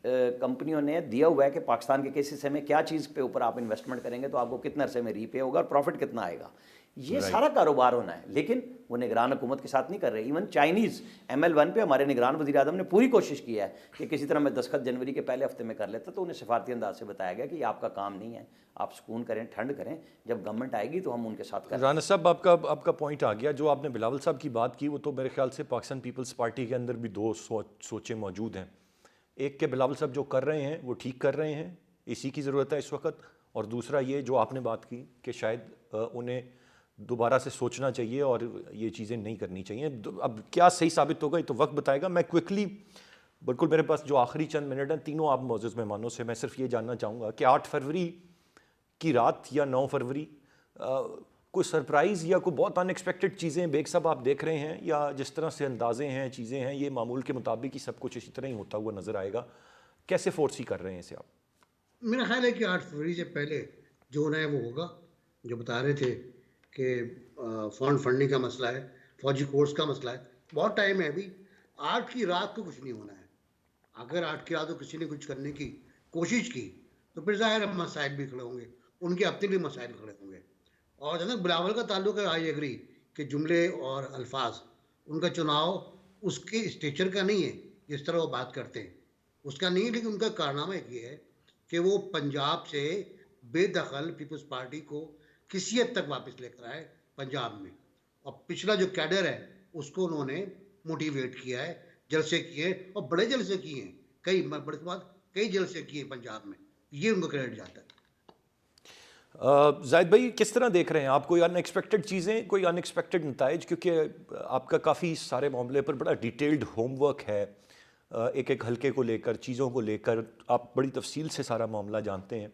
D: कंपनियों ने दिया हुआ है कि पाकिस्तान के किस हिस्से में क्या चीज़ पे ऊपर आप इन्वेस्टमेंट करेंगे तो आपको कितने अरसे में रीपे होगा और प्रॉफिट कितना आएगा। ये सारा कारोबार होना है, लेकिन वो निगरान हुकूमत के साथ नहीं कर रहे। इवन चाइनीज़ ML1 पे हमारे निगरान वज़ीर आज़म ने पूरी कोशिश की है कि किसी तरह मैं दस्तखत जनवरी के पहले हफ्ते में कर लेता, तो उन्हें सिफारती अंदाज से बताया गया कि ये आपका काम नहीं है, आप सुकून करें, ठंड करें, जब गवर्नमेंट आएगी तो हम उनके साथ करें।
A: राना साहब, आपका पॉइंट आ गया। जो आपने बिलावल साहब की बात की, वो तो मेरे ख्याल से पाकिस्तान पीपल्स पार्टी के अंदर भी दो सोचें मौजूद हैं। एक के बिलावल साहब जो कर रहे हैं वो ठीक कर रहे हैं, इसी की ज़रूरत है इस वक्त। और दूसरा ये जो आपने बात की कि शायद उन्हें दोबारा से सोचना चाहिए और ये चीज़ें नहीं करनी चाहिए। अब क्या सही साबित होगा ये तो वक्त बताएगा। मैं क्विकली, बिल्कुल मेरे पास जो आखिरी चंद मिनट हैं, तीनों आप मौजूद मेहमानों से मैं सिर्फ ये जानना चाहूँगा कि 8 फरवरी की रात या 9 फरवरी कोई सरप्राइज़ या कोई बहुत अनएक्सपेक्टेड चीज़ें बेग साहब आप देख रहे हैं, या जिस तरह से अंदाजे हैं, चीज़ें हैं, ये मामूल के मुताबिक ही सब कुछ इसी तरह ही होता हुआ नज़र आएगा? कैसे फोर्स ही कर रहे हैं इसे आप?
B: मेरा ख्याल है कि 8 फरवरी से पहले जो होना है वो होगा। जो बता रहे थे कि फंडिंग का मसला है, फौजी कोर्स का मसला है, बहुत टाइम है अभी। 8 की रात को कुछ नहीं होना है। अगर 8 की रात को किसी ने कुछ करने की कोशिश की तो फिर ज़ाहिर है मसाइल भी खड़े होंगे, उनके अपने भी मसाइल खड़े होंगे। और जहाँ तक बिलावल का ताल्लुक है, आई एग्री कि जुमले और अल्फाज, उनका चुनाव उसके स्टेचर का नहीं है जिस तरह वो बात करते हैं, उसका नहीं है। लेकिन उनका कारनामा एक ये है कि वो पंजाब से बेदखल पीपल्स पार्टी को किसी हद तक वापस लेकर आए पंजाब में, और पिछला जो कैडर है उसको उन्होंने मोटिवेट किया है, जलसे किए और बड़े जलसे किए हैं, कई बड़े बात कई जलसे किए पंजाब में, ये उनको क्रेडिट जाता है।
A: जाहिद भाई, किस तरह देख रहे हैं आप? कोई अनएक्सपेक्टेड चीज़ें, कोई अनएक्सपेक्टेड नताइज? क्योंकि आपका काफ़ी सारे मामले पर बड़ा डिटेल्ड होमवर्क है, एक एक हल्के को लेकर, चीज़ों को लेकर आप बड़ी तफसील से सारा मामला जानते हैं।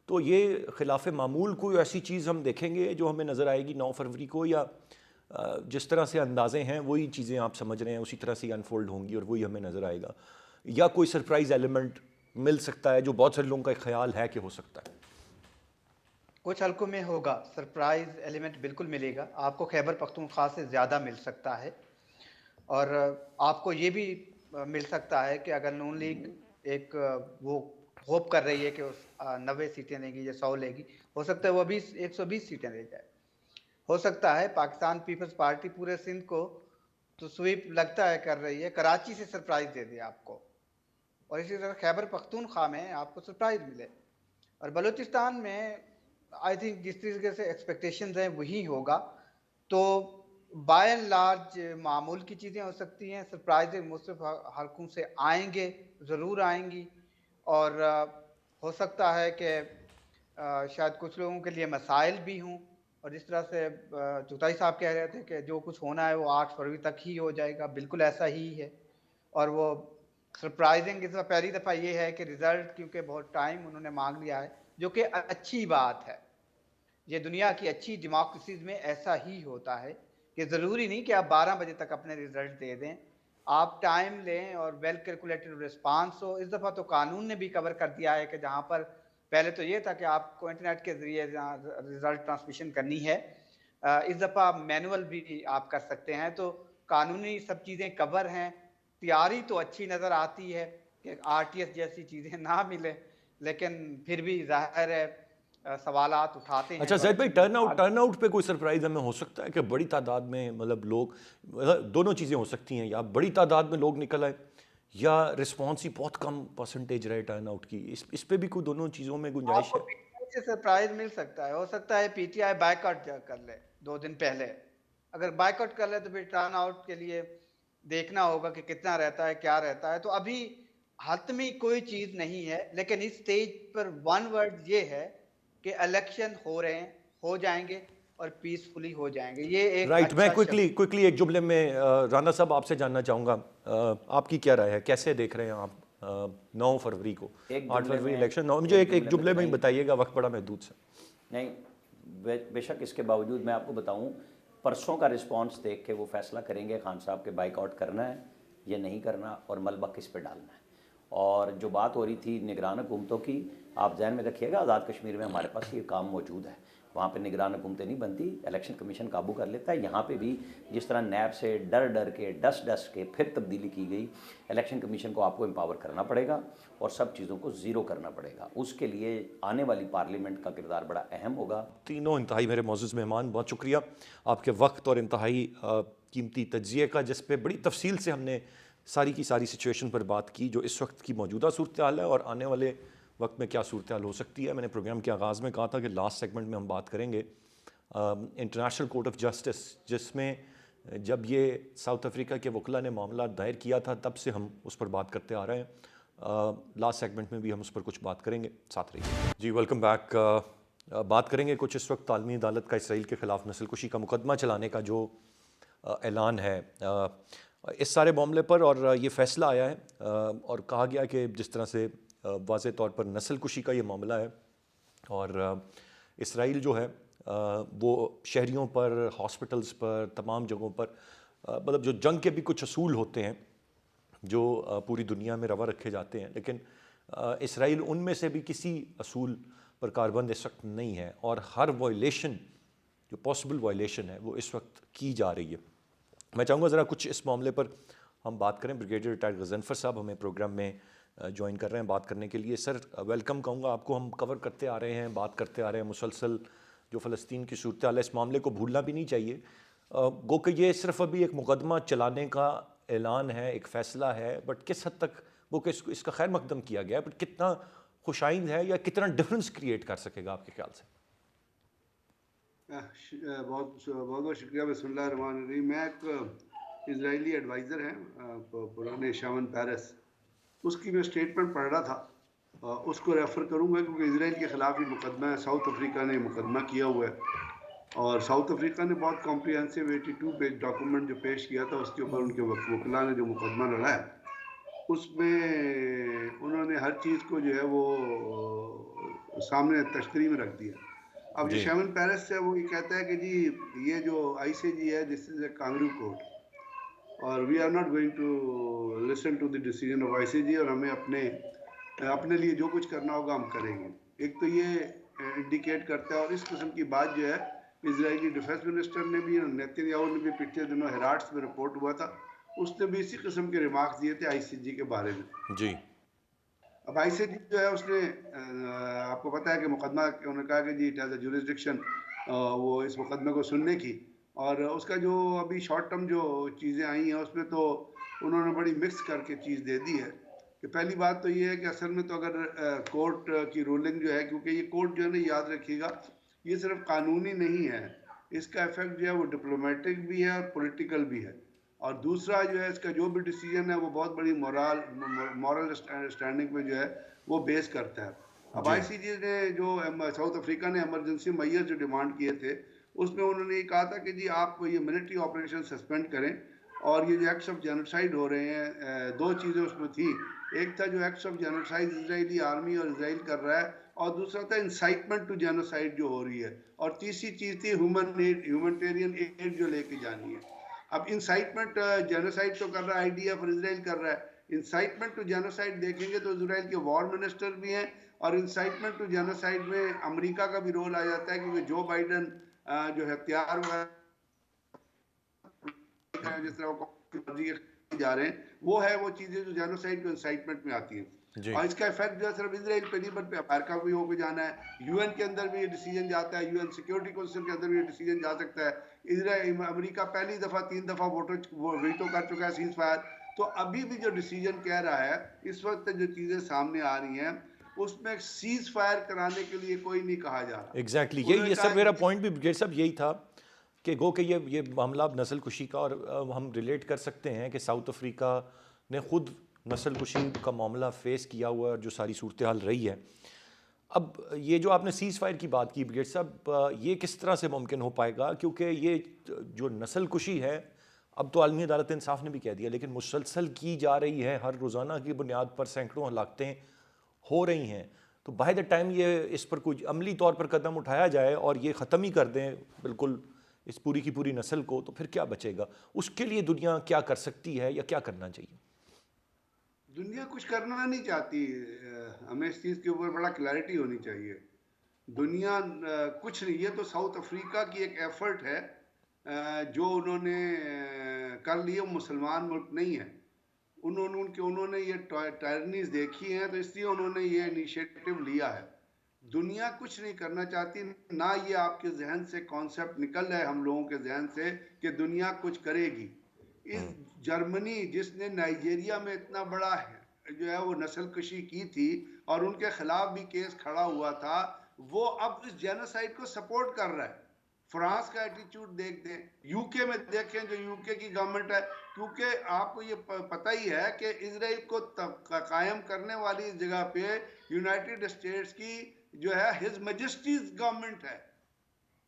A: तो ये खिलाफ मामूल कोई ऐसी चीज़ हम देखेंगे जो हमें नज़र आएगी 9 फरवरी को, या जिस तरह से अंदाज़े हैं वही चीज़ें आप समझ रहे हैं उसी तरह से अनफोल्ड होंगी और वही हमें नज़र आएगा, या कोई सरप्राइज़ एलिमेंट मिल सकता है जो बहुत सारे लोगों का ख्याल है कि हो सकता है?
C: कुछ हलकों में होगा सरप्राइज एलिमेंट, बिल्कुल मिलेगा। आपको खैबर पख्तूनख्वा से ज़्यादा मिल सकता है, और आपको ये भी मिल सकता है कि अगर नून लीग एक वो होप कर रही है कि उस 90 सीटें लेगी या 100 लेगी, हो सकता है वो 120 सीटें ले जाए। हो सकता है पाकिस्तान पीपल्स पार्टी पूरे सिंध को तो स्वीप लगता है कर रही है, कराची से सरप्राइज दे दे आपको, और इसी तरह खैबर पख्तूनख्वा में आपको सरप्राइज मिले। और बलूचिस्तान में आई थिंक जिस तरीके से एक्सपेक्टेशंस हैं वही होगा। तो बाय एंड लार्ज मामूल की चीज़ें हो सकती हैं, सरप्राइज मुख्तलिफ हलकों से आएंगे, ज़रूर आएंगी। और हो सकता है कि शायद कुछ लोगों के लिए मसाइल भी हों, और जिस तरह से चुगताई साहब कह रहे थे कि जो कुछ होना है वो 8 फरवरी तक ही हो जाएगा, बिल्कुल ऐसा ही है। और वो सरप्राइजिंग इस पहली दफ़ा ये है कि रिज़ल्ट क्योंकि बहुत टाइम उन्होंने मांग लिया है, जो कि अच्छी बात है। ये दुनिया की अच्छी डेमोक्रेसीज में ऐसा ही होता है कि ज़रूरी नहीं कि आप 12 बजे तक अपने रिजल्ट दे दें, आप टाइम लें और वेल कैलकुलेटेड रिस्पांस हो। इस दफ़ा तो कानून ने भी कवर कर दिया है कि जहाँ पर पहले तो ये था कि आपको इंटरनेट के ज़रिए रिजल्ट ट्रांसमिशन करनी है, इस दफ़ा मैनुअल भी आप कर सकते हैं। तो कानूनी सब चीज़ें कवर हैं। तैयारी तो अच्छी नज़र आती है कि RTS जैसी चीज़ें ना मिले, लेकिन फिर भी ज़ाहिर है सवालात उठाते हैं।
A: अच्छा ज़ैद भाई, टर्नआउट पे कोई सरप्राइज हमें हो सकता है कि बड़ी तादाद में, मतलब लोग, दोनों चीज़ें हो सकती हैं, या बड़ी तादाद में लोग निकल आए या रिस्पॉन्स ही बहुत कम परसेंटेज रहे टर्नआउट की, इस पे भी कोई दोनों चीज़ों में गुंजाइश है?
C: PTI से सरप्राइज मिल सकता है। हो सकता है PTI बायकॉट कर ले 2 दिन पहले। अगर बायकॉट कर ले तो फिर टर्नआउट के लिए देखना होगा कि कितना रहता है, क्या रहता है। तो अभी हतमी कोई चीज़ नहीं है, लेकिन इस स्टेज पर वन वर्ड ये है कि इलेक्शन हो रहे हैं, हो जाएंगे और पीसफुली हो जाएंगे। ये एक
A: राइट। मैं
C: अच्छा
A: क्विकली एक जुमले में राना साहब आपसे जानना चाहूँगा, आपकी क्या राय है, कैसे देख रहे हैं आप 9 फरवरी को,
D: एक
A: 8
D: जुमले
A: फरवरी
D: में-
A: इलेक्शन। मुझे
D: एक
A: एक जुमले में ही
D: बताइए।
A: बताइएगा, वक्त बड़ा महदूद से।
D: नहीं, बेशक इसके बावजूद मैं आपको बताऊं, परसों का रिस्पांस देख के वो फैसला करेंगे खान साहब के बाइकआउट करना है या नहीं करना और मलबा किस पे डालना है। और जो बात हो रही थी निगरान हुकूमतों की, आप ध्यान में रखिएगा, आज़ाद कश्मीर में हमारे पास ये काम मौजूद है, वहाँ पे निगरान हुकूमतें नहीं बनती, इलेक्शन कमीशन काबू कर लेता है। यहाँ पे भी जिस तरह नैब से डर के डस के फिर तब्दीली की गई, इलेक्शन कमीशन को आपको एम्पावर करना पड़ेगा और सब चीज़ों को ज़ीरो करना पड़ेगा। उसके लिए आने वाली पार्लियामेंट का किरदार बड़ा अहम होगा।
A: तीनों इंतहाई मेरे मौजूद मेहमान, बहुत शुक्रिया आपके वक्त और इंतहाई कीमती तज्जिए का, जिस पे बड़ी तफसील से हमने सारी की सारी सिचुएशन पर बात की, जो इस वक्त की मौजूदा सूरत हाल है और आने वाले वक्त में क्या सूरत हाल हो सकती है। मैंने प्रोग्राम के आगाज़ में कहा था कि लास्ट सेगमेंट में हम बात करेंगे इंटरनेशनल कोर्ट ऑफ जस्टिस, जिसमें जब ये साउथ अफ्रीका के वकला ने मामला दायर किया था तब से हम उस पर बात करते आ रहे हैं। लास्ट सेगमेंट में भी हम उस पर कुछ बात करेंगे, साथ रहिए जी। Welcome back. बात करेंगे कुछ इस वक्त आलमी अदालत का इसराइल के ख़िलाफ़ नस्लकुशी का मुकदमा चलाने का जो ऐलान है इस सारे मामले पर, और ये फ़ैसला आया है और कहा गया कि जिस तरह से वाज़े तौर पर नस्लकुशी का ये मामला है और इसराइल जो है वो शहरियों पर, हॉस्पिटल्स पर, तमाम जगहों पर, मतलब जो जंग के भी कुछ असूल होते हैं जो पूरी दुनिया में रवा रखे जाते हैं, लेकिन इसराइल उनमें से भी किसी असूल पर कारबंद इस वक्त नहीं है और हर वायलेशन जो पॉसिबल वायलेशन है वो इस वक्त की जा रही है। मैं चाहूँगा ज़रा कुछ इस मामले पर हम बात करें। ब्रिगेडियर रिटायर्ड गज़नफ़र साहब हमें प्रोग्राम में ज्वाइन कर रहे हैं बात करने के लिए। सर वेलकम कहूँगा आपको। हम कवर करते आ रहे हैं, बात करते आ रहे हैं मुसलसल जो फ़लस्तीन की सूरत हाल है, इस मामले को भूलना भी नहीं चाहिए। गो कि ये सिर्फ अभी एक मुकदमा चलाने का ऐलान है, एक फ़ैसला है, बट किस हद तक वो कि इसका खैर मकदम किया गया है, बट कितना खुशाइंद है या कितना डिफरेंस क्रिएट कर सकेगा आपके ख्याल से?
E: बहुत बहुत शुक्रिया। बिस्मिल्लाहिर्रहमानिर्रहीम। मैं एक इजरायली एडवाइज़र हैं पुराने शावन पेरेस, उसकी मैं स्टेटमेंट पढ़ रहा था, उसको रेफ़र करूंगा क्योंकि इसराइल के ख़िलाफ़ ही मुकदमा है। साउथ अफ्रीका ने मुकदमा किया हुआ है और साउथ अफ्रीका ने बहुत कॉम्प्रिहेंसिव 82 पेज डॉक्यूमेंट जो पेश किया था, उसके ऊपर उनके वकीला ने जो मुकदमा लड़ा है उसमें उन्होंने हर चीज़ को जो है वो सामने तश्तरी में रख दिया। अब जो शामिल पेरिस है वो ये कहता है कि जी ये जो आईसीजे है, this is a kangaroo court और we are not going to listen to the decision of ICJ और हमें अपने लिए जो कुछ करना होगा हम करेंगे। एक तो ये इंडिकेट करता है और इस किस्म की बात जो है इजरायली डिफेंस मिनिस्टर ने भी, नेतन्याहू ने भी पिछले दिनों हेराट्स में रिपोर्ट हुआ था, उसने भी इसी किस्म के रिमार्क्स दिए थे आईसीजे के बारे में जी। अब आईसीजे जो है उसने आपको पता है कि मुकदमा उन्होंने कहा कि जी इट हैज़ अ जुरिसडिक्शन वो इस मुकदमे को सुनने की, और उसका जो अभी शॉर्ट टर्म जो चीज़ें आई हैं उसमें तो उन्होंने बड़ी मिक्स करके चीज़ दे दी है कि पहली बात तो ये है कि असल में तो अगर कोर्ट की रूलिंग जो है, क्योंकि ये कोर्ट जो है ना, याद रखिएगा ये सिर्फ कानूनी नहीं है, इसका इफेक्ट जो है वो डिप्लोमेटिक भी है और पॉलिटिकल भी है, और दूसरा जो है इसका जो भी डिसीजन है वो बहुत बड़ी मॉरल स्टैंडिंग पे जो है वो बेस करता है। अब आईसीजे ने जो साउथ अफ्रीका ने इमरजेंसी मैयर्स जो डिमांड किए थे उसमें उन्होंने ये कहा था कि जी आप ये मिलिट्री ऑपरेशन सस्पेंड करें, और ये जो एक्ट्स ऑफ जेनोसाइड हो रहे हैं, दो चीज़ें उसमें थी, एक था जो acts of genocide Israeli army और इसराइल कर रहा है, और दूसरा था इंसाइटमेंट टू जेनोसाइड जो हो रही है, और तीसरी चीज़ थी ह्यूमैनिटेरियन एड जो लेके जानी है। अब इंसाइटमेंट जेनोसाइड तो कर रहा है आईडीएफ और इसराइल कर रहा है, इंसाइटमेंट टू जेनोसाइड देखेंगे तो इसराइल के वॉर मिनिस्टर भी हैं, और इंसाइटमेंट टू जेनोसाइड में अमेरिका का भी रोल आ जाता है, क्योंकि जो बाइडन जो हथियार जिस तरह जा रहे हैं वो है वो चीजें जो जेनोसाइड को इंसाइटमेंट में आती हैं, और इसका इफेक्ट जो है सिर्फ इसराइल पे नहीं बल्कि अमेरिका को भी होकर जाना है, यूएन के अंदर भी ये डिसीजन जाता है, यूएन सिक्योरिटी काउंसिल के अंदर भी ये डिसीजन जा सकता है। इसराइल अमेरिका पहली दफा 3 दफा वीटो कर चुका है सीज फायर, तो अभी भी जो डिसीजन कह रहा है इस वक्त जो चीजें सामने आ रही हैं उसमें सीज फायर कराने के लिए कोई नहीं कहा जा रहा।
A: एग्जैक्टली ये सर मेरा पॉइंट भी ब्रिगेड साहब यही था कि गो कि ये मामला अब नस्ल कुशी का, और हम रिलेट कर सकते हैं कि साउथ अफ्रीका ने खुद नस्ल कुशी का मामला फेस किया हुआ और जो सारी सूरत हाल रही है। अब ये जो आपने सीज़ फायर की बात की ब्रिगेड साहब, ये किस तरह से मुमकिन हो पाएगा, क्योंकि ये जो नस्ल कुशी है अब तो आलमी अदालत इंसाफ ने भी कह दिया, लेकिन मुसलसल की जा रही है, हर रोज़ाना की बुनियाद पर सैकड़ों हलाकतें हो रही हैं। तो बाय द टाइम ये इस पर कुछ अमली तौर पर कदम उठाया जाए और ये ख़त्म ही कर दें बिल्कुल इस पूरी की पूरी नस्ल को, तो फिर क्या बचेगा? उसके लिए दुनिया क्या कर सकती है या क्या करना चाहिए?
E: दुनिया कुछ करना नहीं चाहती, हमें इस चीज़ के ऊपर बड़ा क्लैरिटी होनी चाहिए। दुनिया कुछ नहीं, ये तो साउथ अफ्रीका की एक एफर्ट है जो उन्होंने कर लिए। मुसलमान मुल्क नहीं है, उन्होंने ये टायरनीज देखी हैं, तो इसलिए उन्होंने ये इनिशिएटिव लिया है। दुनिया कुछ नहीं करना चाहती, ना ये आपके जहन से कॉन्सेप्ट निकल रहा है हम लोगों के जहन से कि दुनिया कुछ करेगी। इस जर्मनी जिसने नाइजीरिया में इतना बड़ा जो है वो नस्लकशी की थी और उनके खिलाफ भी केस खड़ा हुआ था, वो अब इस जेनोसाइड को सपोर्ट कर रहा है। फ्रांस का एटीट्यूड देख दें, यूके में देखें, जो यूके की गवर्नमेंट है, क्योंकि आपको ये पता ही है कि इजराइल को कायम करने वाली इस जगह पे यूनाइटेड स्टेट्स की जो है हिज मैजेस्टीज गवर्नमेंट है।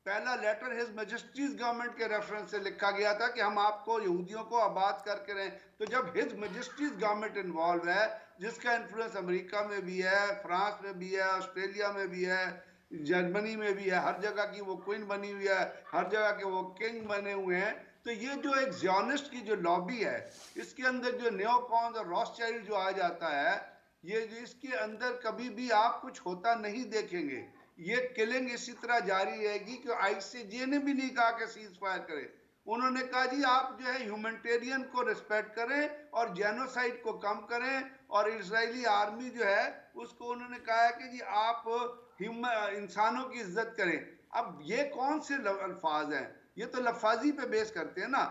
E: पहला लेटर हिज मैजेस्टीज गवर्नमेंट के रेफरेंस से लिखा गया था कि हम आपको यहूदियों को आबाद करके रहें। तो जब हिज मैजेस्टीज गवर्नमेंट इन्वॉल्व है, जिसका इन्फ्लुएंस अमेरिका में भी है, फ्रांस में भी है, ऑस्ट्रेलिया में भी है, जर्मनी में भी है, हर जगह की वो क्वीन बनी हुई है, हर जगह के वो किंग बने हुए हैं, तो ये जो एक ज़ियोनिस्ट की जो लॉबी है, इसके अंदर जो नियोकॉन्स और रॉथस्चाइल्ड जो आ जाता है, ये इसके अंदर कभी भी आप कुछ होता नहीं देखेंगे। ये किलिंग इसी तरह जारी रहेगी कि आईसीजे ने भी नहीं कहा कि सीज फायर करें। उन्होंने कहा जी आप जो है ह्यूमैनिटेरियन को रिस्पेक्ट करें और जेनोसाइड को कम करें, और इजरायली आर्मी जो है उसको उन्होंने कहा है कि जी आप इंसानों की इज्जत करें। अब ये कौन से अल्फाज हैं? ये तो लफाजी पे बेस करते हैं ना।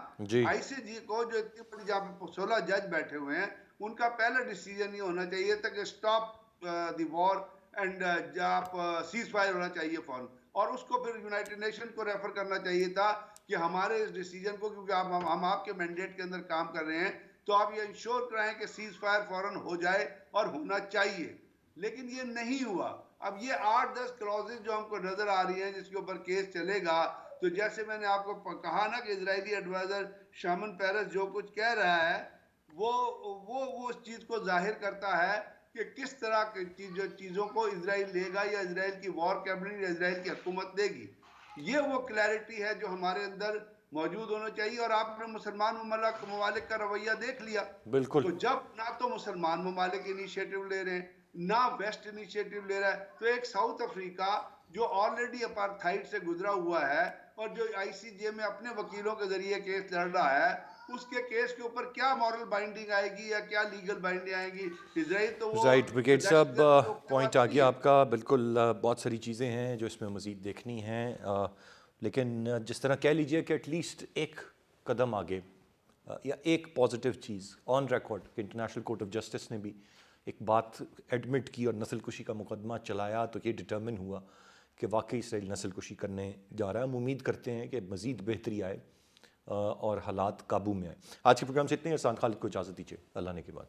E: आईसीजे को जो इतनी बड़ी जहाँ पे 16 जज बैठे हुए हैं, उनका पहला डिसीजन ये होना चाहिए था कि स्टॉप द वॉर एंड आप सीज फायर होना चाहिए फौरन, और उसको फिर यूनाइटेड नेशन को रेफर करना चाहिए था कि हमारे इस डिसीजन को, क्योंकि हम आपके मैंडेट के अंदर काम कर रहे हैं, तो आप ये इंश्योर कराएं कि सीज फायर फौरन हो जाए और होना चाहिए। लेकिन ये नहीं हुआ। अब ये 8-10 क्लॉजेज जो हमको नजर आ रही हैं जिसके ऊपर केस चलेगा, तो जैसे मैंने आपको कहा ना कि इजरायली एडवाइजर शामन पेरेस जो कुछ कह रहा है वो उस चीज को जाहिर करता है कि किस तरह की चीजों को इजराइल लेगा या इजराइल की वॉर कैबिनेट या इजराइल की हुकूमत देगी। ये वो क्लैरिटी है जो हमारे अंदर मौजूद होना चाहिए। और आपने मुसलमान ममालिक का रवैया देख लिया,
A: बिल्कुल।
E: तो जब ना तो मुसलमान ममालिक इनिशिएटिव ले रहे हैं, ना वेस्ट इनिशिएटिव ले रहा है, तो एक साउथ अफ्रीका जो ऑलरेडी अपार्थाइड से गुजरा हुआ है और जो आईसीजे में अपने वकीलों के जरिए केस लड़ रहा है, उसके केस के ऊपर क्या मॉरल बाइंडिंग आएगी या क्या लीगल बाइंडिंग आएगी? इजराइल तो वो
A: राइट ब्रिगेड साहब, पॉइंट आ गया आपका बिल्कुल। बहुत सारी चीज़ें हैं जो इसमें मज़ीद देखनी हैं, लेकिन जिस तरह कह लीजिए कि एटलीस्ट एक कदम आगे या एक पॉजिटिव चीज़ ऑन रिकॉर्ड कि इंटरनेशनल कोर्ट ऑफ जस्टिस ने भी एक बात एडमिट की और नस्लकुशी का मुकदमा चलाया, तो ये डिटर्मिन हुआ कि वाकई इसराइल नस्लकुशी करने जा रहा है। हम उम्मीद करते हैं कि मज़ीद बेहतरी आए और हालात काबू में आए। आज के प्रोग्राम से इतने। एहसान खालिद को इजाज़त दीजिए, अल्लाह ने के बाद।